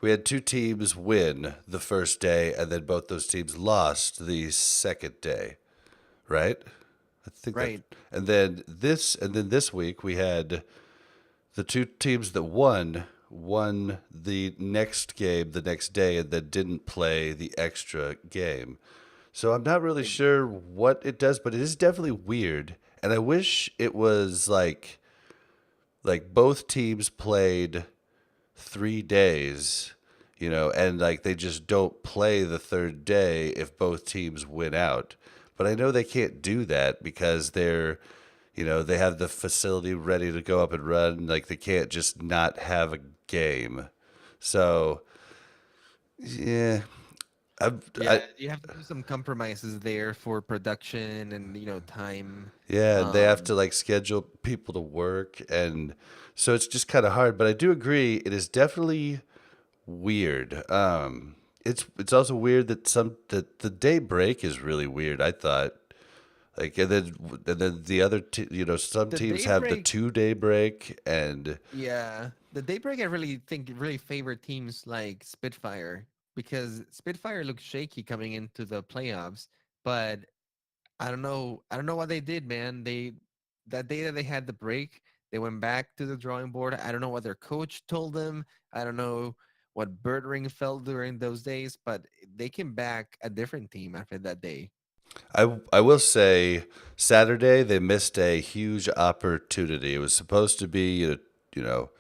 Speaker 2: we had two teams win the first day, and then both those teams lost the second day, right? I think that,
Speaker 1: Right.
Speaker 2: and then this week we had the two teams that won the next game the next day, and then didn't play the extra game. So I'm not really
Speaker 1: Right.
Speaker 2: sure what it does, but it is definitely weird. And I wish it was like both teams played 3 days, and like they just don't play the third day if both teams win out. But I know they can't do that because they have the facility ready to go up and run. Like they can't just not have a game. So yeah, I
Speaker 1: Yeah, you have to do some compromises there for production and time.
Speaker 2: yeah, and they have
Speaker 1: Um,
Speaker 2: to like schedule people to work, and so it's just kind of hard. But I do agree, it is definitely weird. It's also weird that that the day break is really weird. I thought like, and then the other some
Speaker 1: the
Speaker 2: teams have the
Speaker 1: daybreak,
Speaker 2: 2 day break, and
Speaker 1: yeah, the daybreak. I really think really favor teams like Spitfire because Spitfire looked shaky coming into the playoffs, but I don't know what they did, man. that day that they had the break, they went back to the drawing board. I don't know what their coach told them. I don't know what Bird Ring felt during those days, but they came back a different team after that day.
Speaker 2: I will say Saturday they missed a huge opportunity. It was supposed to be you know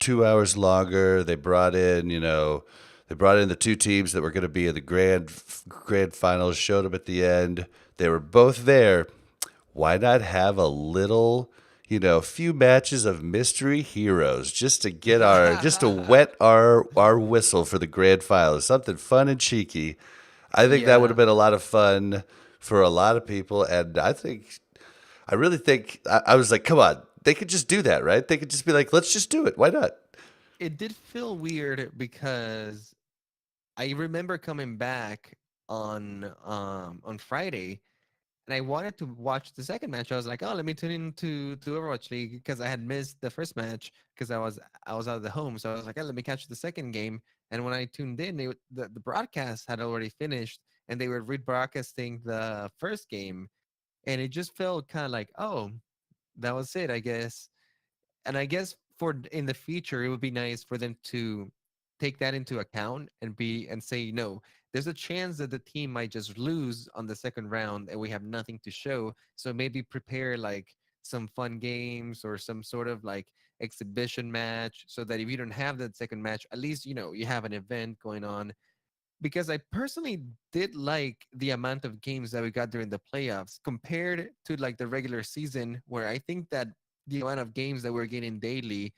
Speaker 2: 2 hours longer. They brought in the two teams that were going to be in the grand finals. Showed them at the end. They were both there. Why not have a little, few matches of mystery heroes just to just to wet our whistle for the grand finals? Something fun and cheeky. I think that would have
Speaker 1: Yeah,
Speaker 2: been a lot of fun for a lot of people, and I really think I was like, come on, they could just do that, right? They could just be like, let's just do it. Why not?
Speaker 1: it did feel weird because I remember coming back on Friday, and I wanted to watch the second match. I was like, oh, let me tune in to Overwatch League because I had missed the first match because I was out of the home. So I was like, oh, let me catch the second game. And when I tuned in, the broadcast had already finished, and they were rebroadcasting the first game, and it just felt kind of like, oh, that was it, I guess. And I guess for in the future, it would be nice for them to take that into account and say, no, there's a chance that the team might just lose on the second round and we have nothing to show. So maybe prepare like some fun games or some sort of like exhibition match so that if you don't have that second match, at least you have an event going on, because I personally did like the amount of games that we got during the playoffs compared to like the regular season, where I think that the amount of games that we're getting daily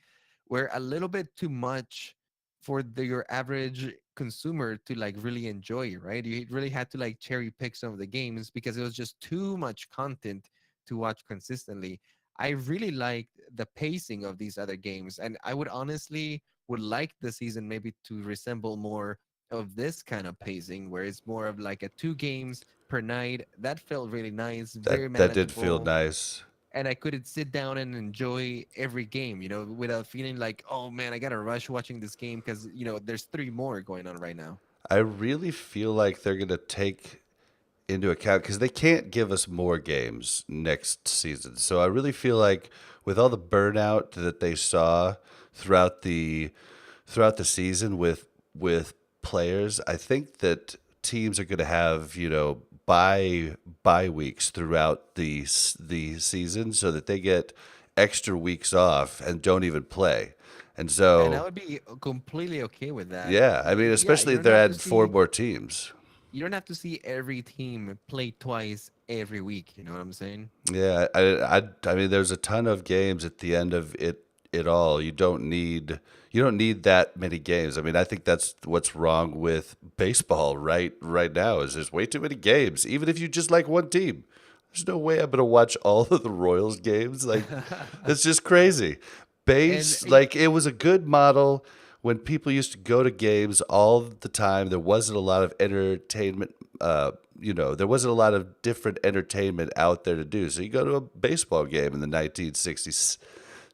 Speaker 1: were a little bit too much for your average consumer to like really enjoy, right? You really had to like cherry pick some of the games because it was just too much content to watch consistently. I really liked the pacing of these other games, and I would honestly would like the season maybe to resemble more of this kind of pacing where it's more of like a two games per night. That felt really nice, very
Speaker 2: That did feel
Speaker 1: manageable,
Speaker 2: nice.
Speaker 1: and I could sit down and enjoy every game, without feeling like, oh man, I gotta rush watching this game because there's three more going on right now.
Speaker 2: I really feel like they're gonna take into account because they can't give us more games next season. So I really feel like with all the burnout that they saw throughout the throughout the season with players, I think that teams are going to have bye weeks throughout the season so that they get extra weeks off and don't even play. And
Speaker 1: And I
Speaker 2: so
Speaker 1: would be completely okay with that.
Speaker 2: yeah, I mean,
Speaker 1: Yeah,
Speaker 2: especially if they're adding four more teams.
Speaker 1: you don't have to see every team play twice every week. You know what I'm saying?
Speaker 2: Yeah, I mean, there's a ton of games at the end of it all. You don't need that many games. I mean, I think that's what's wrong with baseball right now is there's way too many games. Even if you just like one team, there's no way I'm gonna watch all of the Royals games. Like, that's just crazy.
Speaker 1: and
Speaker 2: Like it was a good model when people used to go to games all the time. There wasn't a lot of entertainment. There wasn't a lot of different entertainment out there to do. So you go to a baseball game in the 1960s,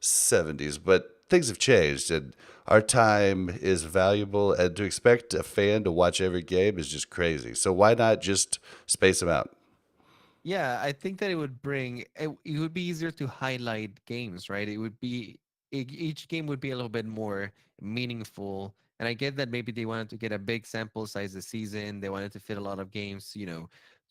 Speaker 2: 70s, but things have changed and our time is valuable. And to expect a fan to watch every game is just crazy. So why not just space them out?
Speaker 1: Yeah, I think that it would be easier to highlight games, right? Each game would be a little bit more meaningful. And I get that maybe they wanted to get a big sample size this season. They wanted to fit a lot of games,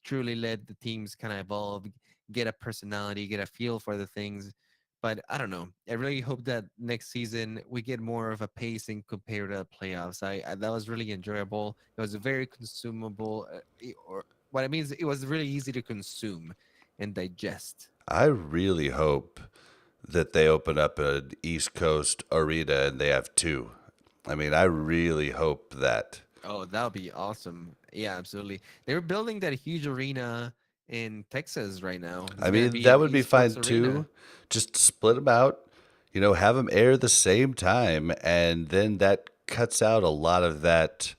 Speaker 1: truly let the teams kind of evolve, get a personality, get a feel for the things. But I don't know. I really hope that next season we get more of a pacing compared to the playoffs. That was really enjoyable. It was very consumable, or what I mean is it was really easy to consume and digest.
Speaker 2: I really hope that they open up an East Coast arena and they have two. I mean, I really hope that.
Speaker 1: Oh, that would be awesome. Yeah, absolutely. They're building that huge arena in Texas right now. It's
Speaker 2: I
Speaker 1: going to
Speaker 2: mean,
Speaker 1: be
Speaker 2: that
Speaker 1: an
Speaker 2: would be
Speaker 1: esports
Speaker 2: fine
Speaker 1: arena.
Speaker 2: too. Just split them out, have them air the same time, and then that cuts out a lot of that,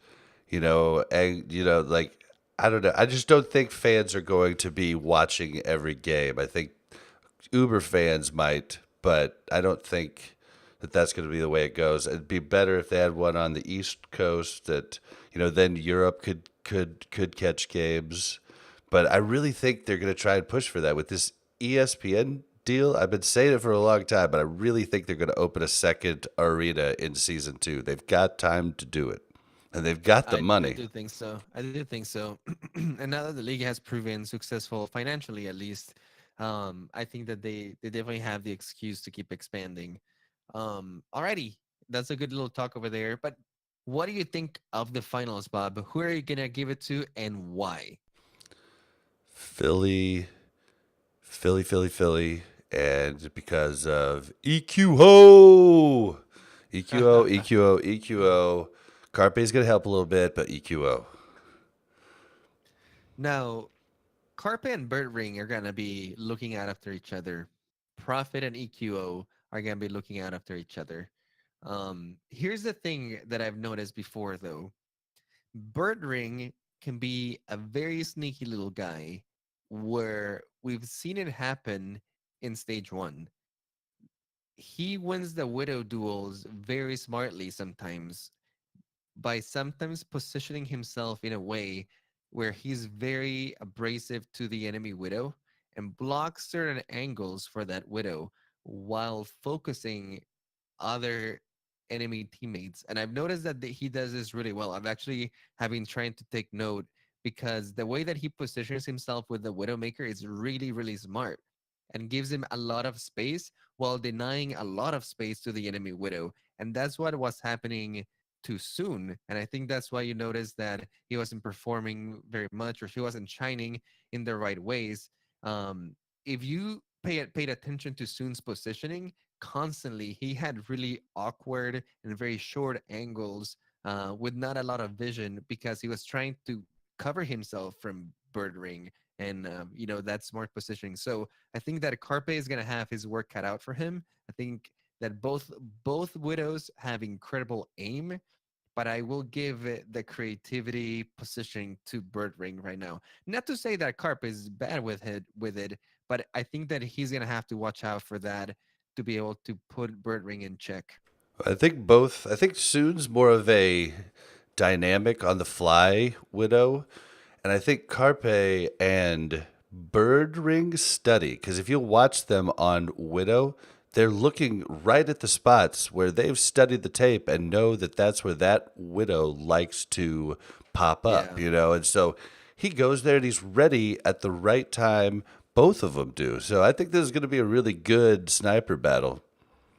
Speaker 2: like I don't know. I just don't think fans are going to be watching every game. I think Uber fans might, but I don't think that that's going to be the way it goes. It'd be better if they had one on the East Coast that then Europe could catch games. But I really think they're going to try and push for that with this ESPN deal. I've been saying it for a long time, but I really think they're going to open a second arena in season two. They've got time to do it, and they've got the
Speaker 1: I
Speaker 2: money.
Speaker 1: do think so. I do think so. And now that the league has proven successful financially, at least, I think that they definitely have the excuse to keep expanding. Alrighty, that's a good little talk over there. But what do you think of the finals, Bob? Who are you gonna give it to, and why?
Speaker 2: Philly, Philly, and because of EQO, EQO. Carpe's going to help a little bit, but EQO.
Speaker 1: Now, Carpe and Bird Ring are gonna be looking out after each other. Profit and EQO are gonna be looking out after each other. Here's the thing that I've noticed before, though. Bird Ring can be a very sneaky little guy where we've seen it happen in stage one. He wins the Widow duels very smartly sometimes by sometimes positioning himself in a way where he's very abrasive to the enemy Widow and blocks certain angles for that Widow while focusing other enemy teammates. And I've noticed that he does this really well. I've actually have been trying to take note because the way that he positions himself with the Widowmaker is really, really smart and gives him a lot of space while denying a lot of space to the enemy Widow. And that's what was happening too soon. And I think that's why you noticed that he wasn't performing very much or he wasn't shining in the right ways. If you paid attention to Soon's positioning, constantly he had really awkward and very short angles with not a lot of vision because he was trying to cover himself from Bird Ring and that smart positioning. So I think that Carpe is going to have his work cut out for him. I think that both widows have incredible aim, but I will give it the creativity positioning to Bird Ring right now. Not to say that Carp is bad with it, but I think that he's gonna have to watch out for that to be able to put Bird Ring in check.
Speaker 2: I think both. I think Soon's more of a dynamic on the fly widow, and I think Carpe and Bird Ring study because if you watch them on Widow, they're looking right at the spots where they've studied the tape and know that that's where that Widow likes to pop up,
Speaker 1: Yeah.
Speaker 2: you know, and so he goes there and he's ready at the right time. Both of them do. So I think this is going to be a really good sniper battle.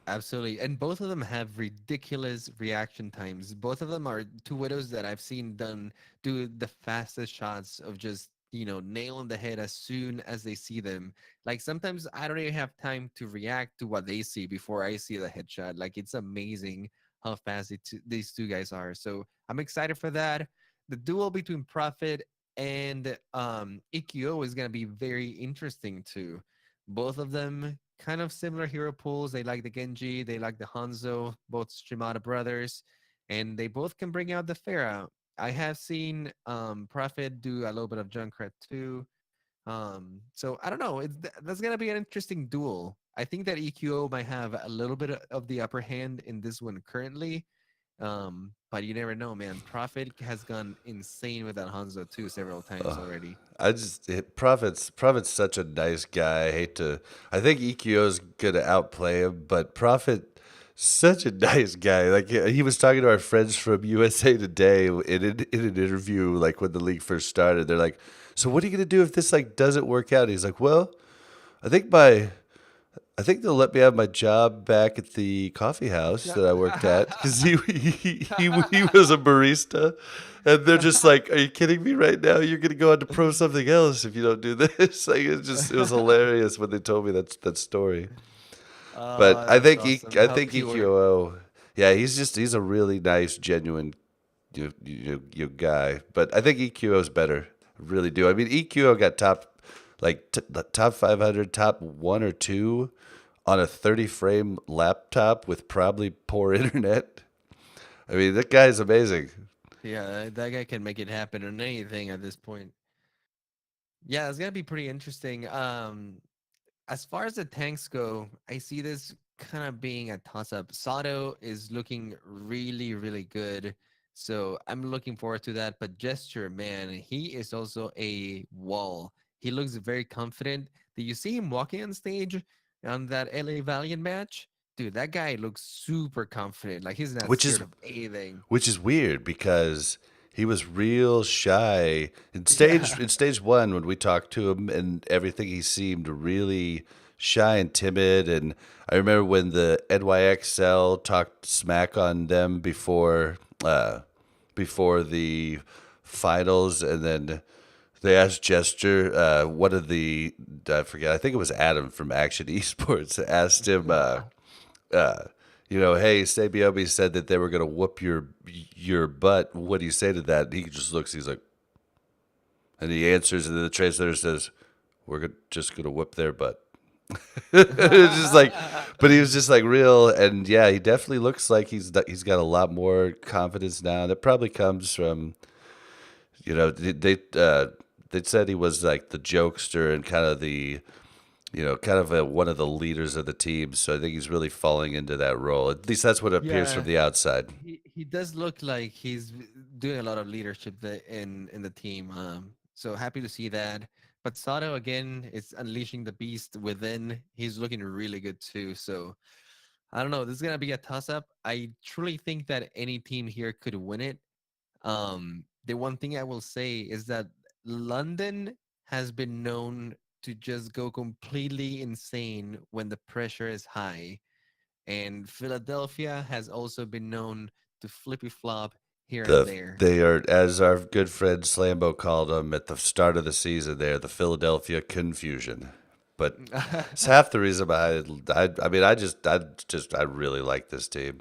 Speaker 1: Absolutely. And both of them have ridiculous reaction times. Both of them are two widows that I've seen done do the fastest shots of just, nail on the head as soon as they see them. Like sometimes I don't even have time to react to what they see before I see the headshot. Like it's amazing how fast these two guys are. So I'm excited for that. The duel between Prophet and Ikkyo is going to be very interesting too. Both of them kind of similar hero pools. They like the Genji, they like the Hanzo, both Shimada brothers, and they both can bring out the Pharah. I have seen Prophet do a little bit of Junkrat too. So I don't know. That's gonna be an interesting duel. I think that EQO might have a little bit of the upper hand in this one currently. But you never know, man. Prophet has gone insane with that Hanzo too several times already.
Speaker 2: Prophet's such a nice guy. I hate to. I think EQO's gonna outplay him, but Prophet, such a nice guy. Like he was talking to our friends from USA Today in an interview, like when the league first started. They're like, "So what are you gonna do if this like doesn't work out?" He's like, "Well, I think my I think they'll let me have my job back at the coffee house that I worked at because he was a barista, and they're just like, "Are you kidding me right now? You're gonna go on to pro something else if you don't do this." Like it was hilarious when they told me that story. But
Speaker 1: Oh, that's awesome.
Speaker 2: I
Speaker 1: How
Speaker 2: think
Speaker 1: pure.
Speaker 2: EQO, yeah, he's a really nice, genuine guy. But I think EQO is better. I really do. I mean, EQO got top 500, top one or two on a 30 frame laptop with probably poor internet. I mean, that guy's amazing.
Speaker 1: Yeah, that guy can make it happen on anything at this point. Yeah, it's gonna be pretty interesting. As far as the tanks go, I see this kind of being a toss up. Sato is looking really, really good. So I'm looking forward to that. But Gesture, man, he is also a wall. He looks very confident. Did you see him walking on stage? on that LA Valiant match, dude, that guy looks super confident. Like he's not
Speaker 2: which is
Speaker 1: scared of anything.
Speaker 2: which is weird because he was real shy
Speaker 1: Yeah.
Speaker 2: in stage one when we talked to him and everything. He seemed really shy and timid. And I remember when the NYXL talked smack on them before the finals, and then they asked Jester, one of the I forget, I think it was Adam from Action Esports, asked him. Uh, hey, Sabiobi said that they were gonna whoop your butt. What do you say to that? And he just looks. He's like, and he answers, and then the translator says, just gonna whoop their butt." It's just like, but he was just like real, and yeah, he definitely looks like he's got a lot more confidence now. That probably comes from they said he was like the jokester and kind of one of the leaders of the team. So I think he's really falling into that role. At least that's what appears from
Speaker 1: Yeah,
Speaker 2: the outside.
Speaker 1: he does look like he's doing a lot of leadership in the team. So happy to see that. But Sato again is unleashing the beast within. He's looking really good too. So I don't know. This is gonna be a toss up. I truly think that any team here could win it. The one thing I will say is that London has been known to just go completely insane when the pressure is high, and Philadelphia has also been known to flippy flop here and there.
Speaker 2: They are, as our good friend Slambo called them at the start of the season, they're the Philadelphia Confusion. But it's half the reason behind it. I mean, I really like this team.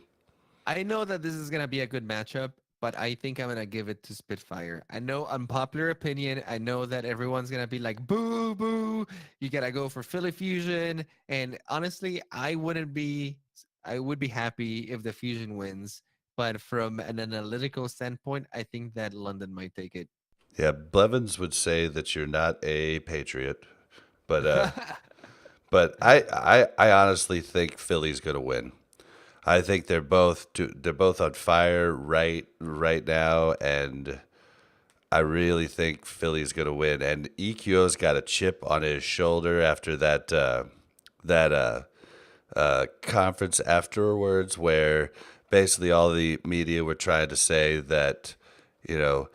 Speaker 1: I know that this is gonna be a good matchup, but I think I'm gonna give it to Spitfire. I know unpopular opinion. I know that everyone's gonna be like, "Boo, boo! You gotta go for Philly Fusion." And honestly, I would be happy if the Fusion wins. But from an analytical standpoint, I think that London might take it.
Speaker 2: Yeah, Blevins would say that you're not a patriot, but I honestly think Philly's going to win. I think they're both on fire right now, and I really think Philly's going to win. And EQO's got a chip on his shoulder after that conference afterwards, where basically all the media were trying to say that you know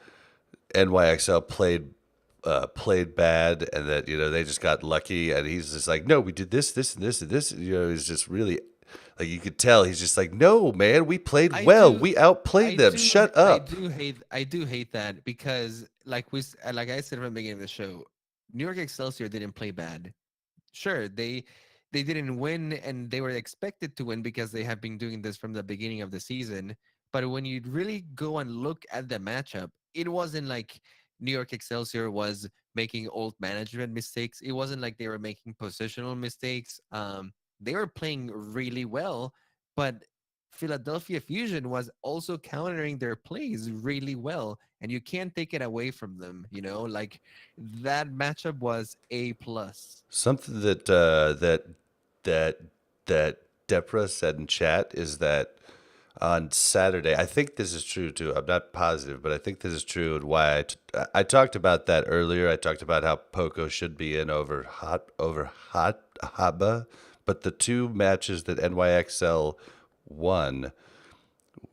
Speaker 2: NYXL played bad, and that they just got lucky, and he's just like, no, we did this and this and this. He's just really, like, you could tell he's just like, no, man, we played
Speaker 1: I
Speaker 2: well,
Speaker 1: do
Speaker 2: we outplayed them, shut up.
Speaker 1: I do hate that because like I said from the beginning of the show, New York Excelsior didn't play bad. Sure, they didn't win and they were expected to win because they have been doing this from the beginning of the season. But when you really go and look at the matchup, it wasn't like New York Excelsior was making old management mistakes. It wasn't like they were making positional mistakes. They were playing really well, but Philadelphia Fusion was also countering their plays really well, and you can't take it away from them. Like that matchup was A plus.
Speaker 2: Something that that Depra said in chat is that on Saturday, I think this is true too. I'm not positive, but I think this is true. And why I talked about that earlier. I talked about how Poco should be in over hot Haba, but the two matches that NYXL won,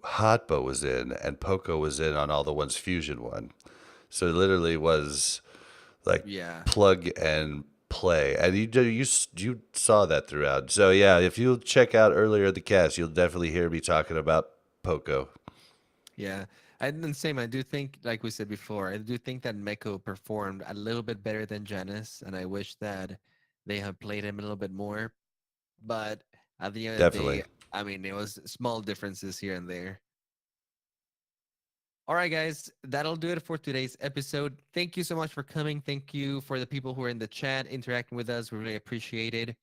Speaker 2: Hotba was in and Poco was in on all the ones Fusion won. So it literally was like
Speaker 1: Yeah.
Speaker 2: plug and play, and you saw that throughout. So yeah, if you check out earlier the cast, you'll definitely hear me talking about Poco.
Speaker 1: Yeah. And then same, I do think, like we said before, I do think that Meko performed a little bit better than Janice, and I wish that they had played him a little bit more. But at the end of the
Speaker 2: Definitely.
Speaker 1: day, I mean, it was small differences here and there. All right, guys, that'll do it for today's episode. Thank you so much for coming. Thank you for the people who are in the chat interacting with us. We really appreciate it.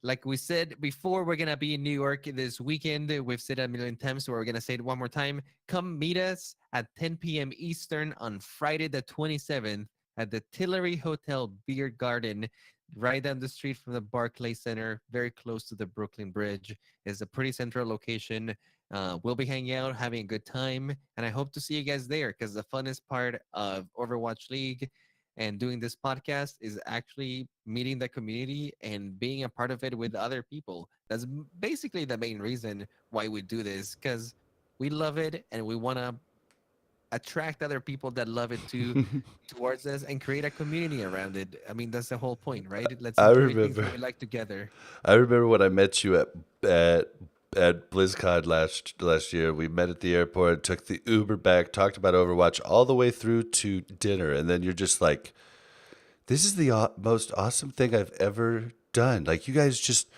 Speaker 1: Like we said before, we're gonna be in New York this weekend. We've said it a million times, so we're gonna say it one more time. Come meet us at 10 p.m. Eastern on Friday the 27th at the Tillery Hotel Beer Garden, right down the street from the Barclays Center, very close to the Brooklyn Bridge. It's a pretty central location. We'll be hanging out, having a good time, and I hope to see you guys there because the funnest part of Overwatch League. And doing this podcast is actually meeting the community and being a part of it with other people. That's basically the main reason why we do this, because we love it and we want to attract other people that love it too towards us and create a community around it. I mean, that's the whole point, right? Let's
Speaker 2: I
Speaker 1: enjoy things
Speaker 2: remember.
Speaker 1: that we like together.
Speaker 2: I remember when I met you at at BlizzCon last year. We met at the airport, took the Uber back, talked about Overwatch all the way through to dinner, and then you're just like, "This is the most awesome thing I've ever done." Like you guys just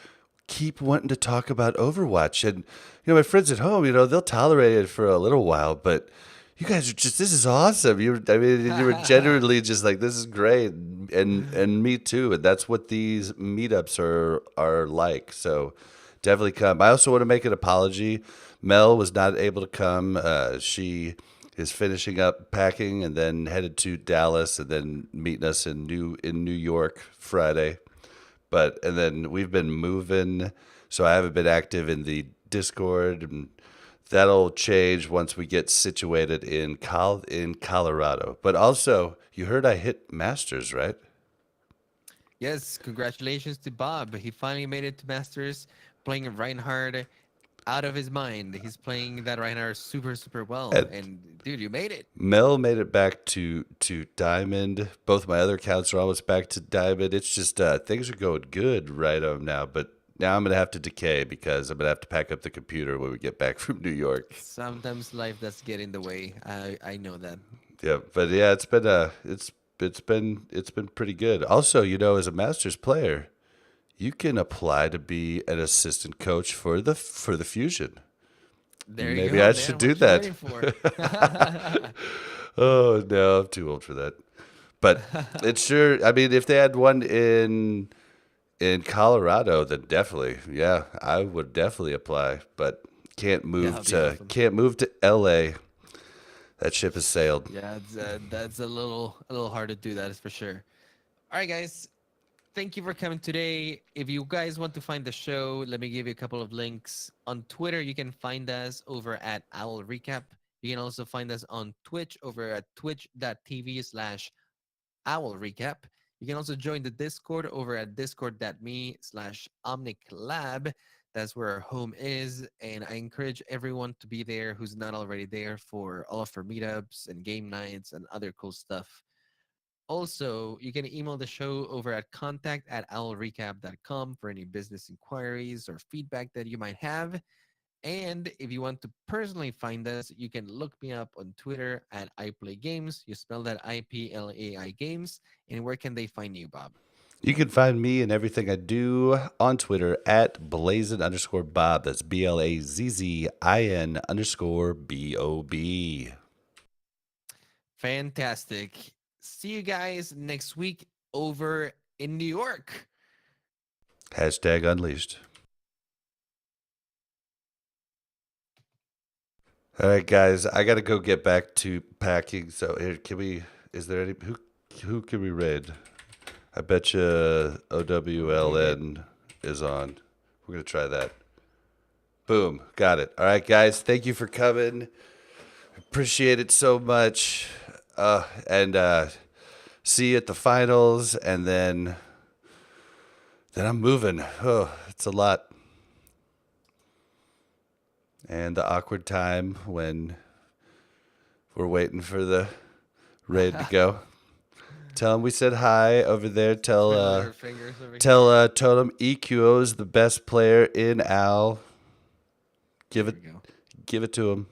Speaker 2: keep wanting to talk about Overwatch, and my friends at home, they'll tolerate it for a little while, but you guys are just, this is awesome. I mean, you were genuinely just like, this is great, and me too, and that's what these meetups are like. So definitely come. I also want to make an apology. Mel was not able to come. She is finishing up packing and then headed to Dallas and then meeting us in New York Friday. But and then we've been moving, so I haven't been active in the Discord, and that'll change once we get situated in Colorado. But also, you heard I hit Masters, right?
Speaker 1: Yes, congratulations to Bob. He finally made it to Masters, playing Reinhardt out of his mind. He's playing that Reinhardt super, super well.
Speaker 2: And
Speaker 1: And dude, you made it.
Speaker 2: Mel made it back to Diamond. Both my other accounts are almost back to Diamond. It's just things are going good right on now, but now I'm gonna have to decay because I'm gonna have to pack up the computer when we get back from New York.
Speaker 1: Sometimes life does get in the way. I know that.
Speaker 2: Yeah, but yeah, it's been pretty good. Also, as a Masters player, you can apply to be an assistant coach for the Fusion.
Speaker 1: There you
Speaker 2: Maybe
Speaker 1: go,
Speaker 2: I should
Speaker 1: man.
Speaker 2: do
Speaker 1: What you
Speaker 2: that.
Speaker 1: waiting for?
Speaker 2: Oh no, I'm too old for that. But it's sure. I mean, if they had one in Colorado, then definitely, yeah, I would definitely apply. But can't
Speaker 1: That
Speaker 2: move
Speaker 1: would be
Speaker 2: to
Speaker 1: awesome.
Speaker 2: can't move to L.A. That ship has sailed.
Speaker 1: Yeah, that's a little hard to do. That is for sure. All right, guys. Thank you for coming today. If you guys want to find the show, let me give you a couple of links. On Twitter, you can find us over at Owl Recap. You can also find us on Twitch over at twitch.tv/Owl Recap. You can also join the Discord over at discord.me/Omnic Lab. That's where our home is. And I encourage everyone to be there who's not already there for all of our meetups and game nights and other cool stuff. Also, you can email the show over at contact@owlrecap.com for any business inquiries or feedback that you might have. And if you want to personally find us, you can look me up on Twitter at iPlayGames. You spell that IPLAI Games. And where can they find you, Bob?
Speaker 2: You can find me and everything I do on Twitter at Blazin_Bob. That's BLAZZIN_BOB.
Speaker 1: Fantastic. See you guys next week over in New York.
Speaker 2: Hashtag unleashed. All right, guys, I gotta go get back to packing. So here, can we? Is there any who can we raid? I bet you
Speaker 1: Okay.
Speaker 2: OWLN is on. We're gonna try that. Boom, got it. All right, guys, thank you for coming. Appreciate it so much. And see you at the finals, and then I'm moving. Oh, it's a lot. And the awkward time when we're waiting for the raid to go. Tell him we said hi over there. Tell
Speaker 1: Twiddling our fingers over
Speaker 2: tell
Speaker 1: here.
Speaker 2: Totem EQO is the best player in Al. Give
Speaker 1: There
Speaker 2: it
Speaker 1: we go.
Speaker 2: give it to him.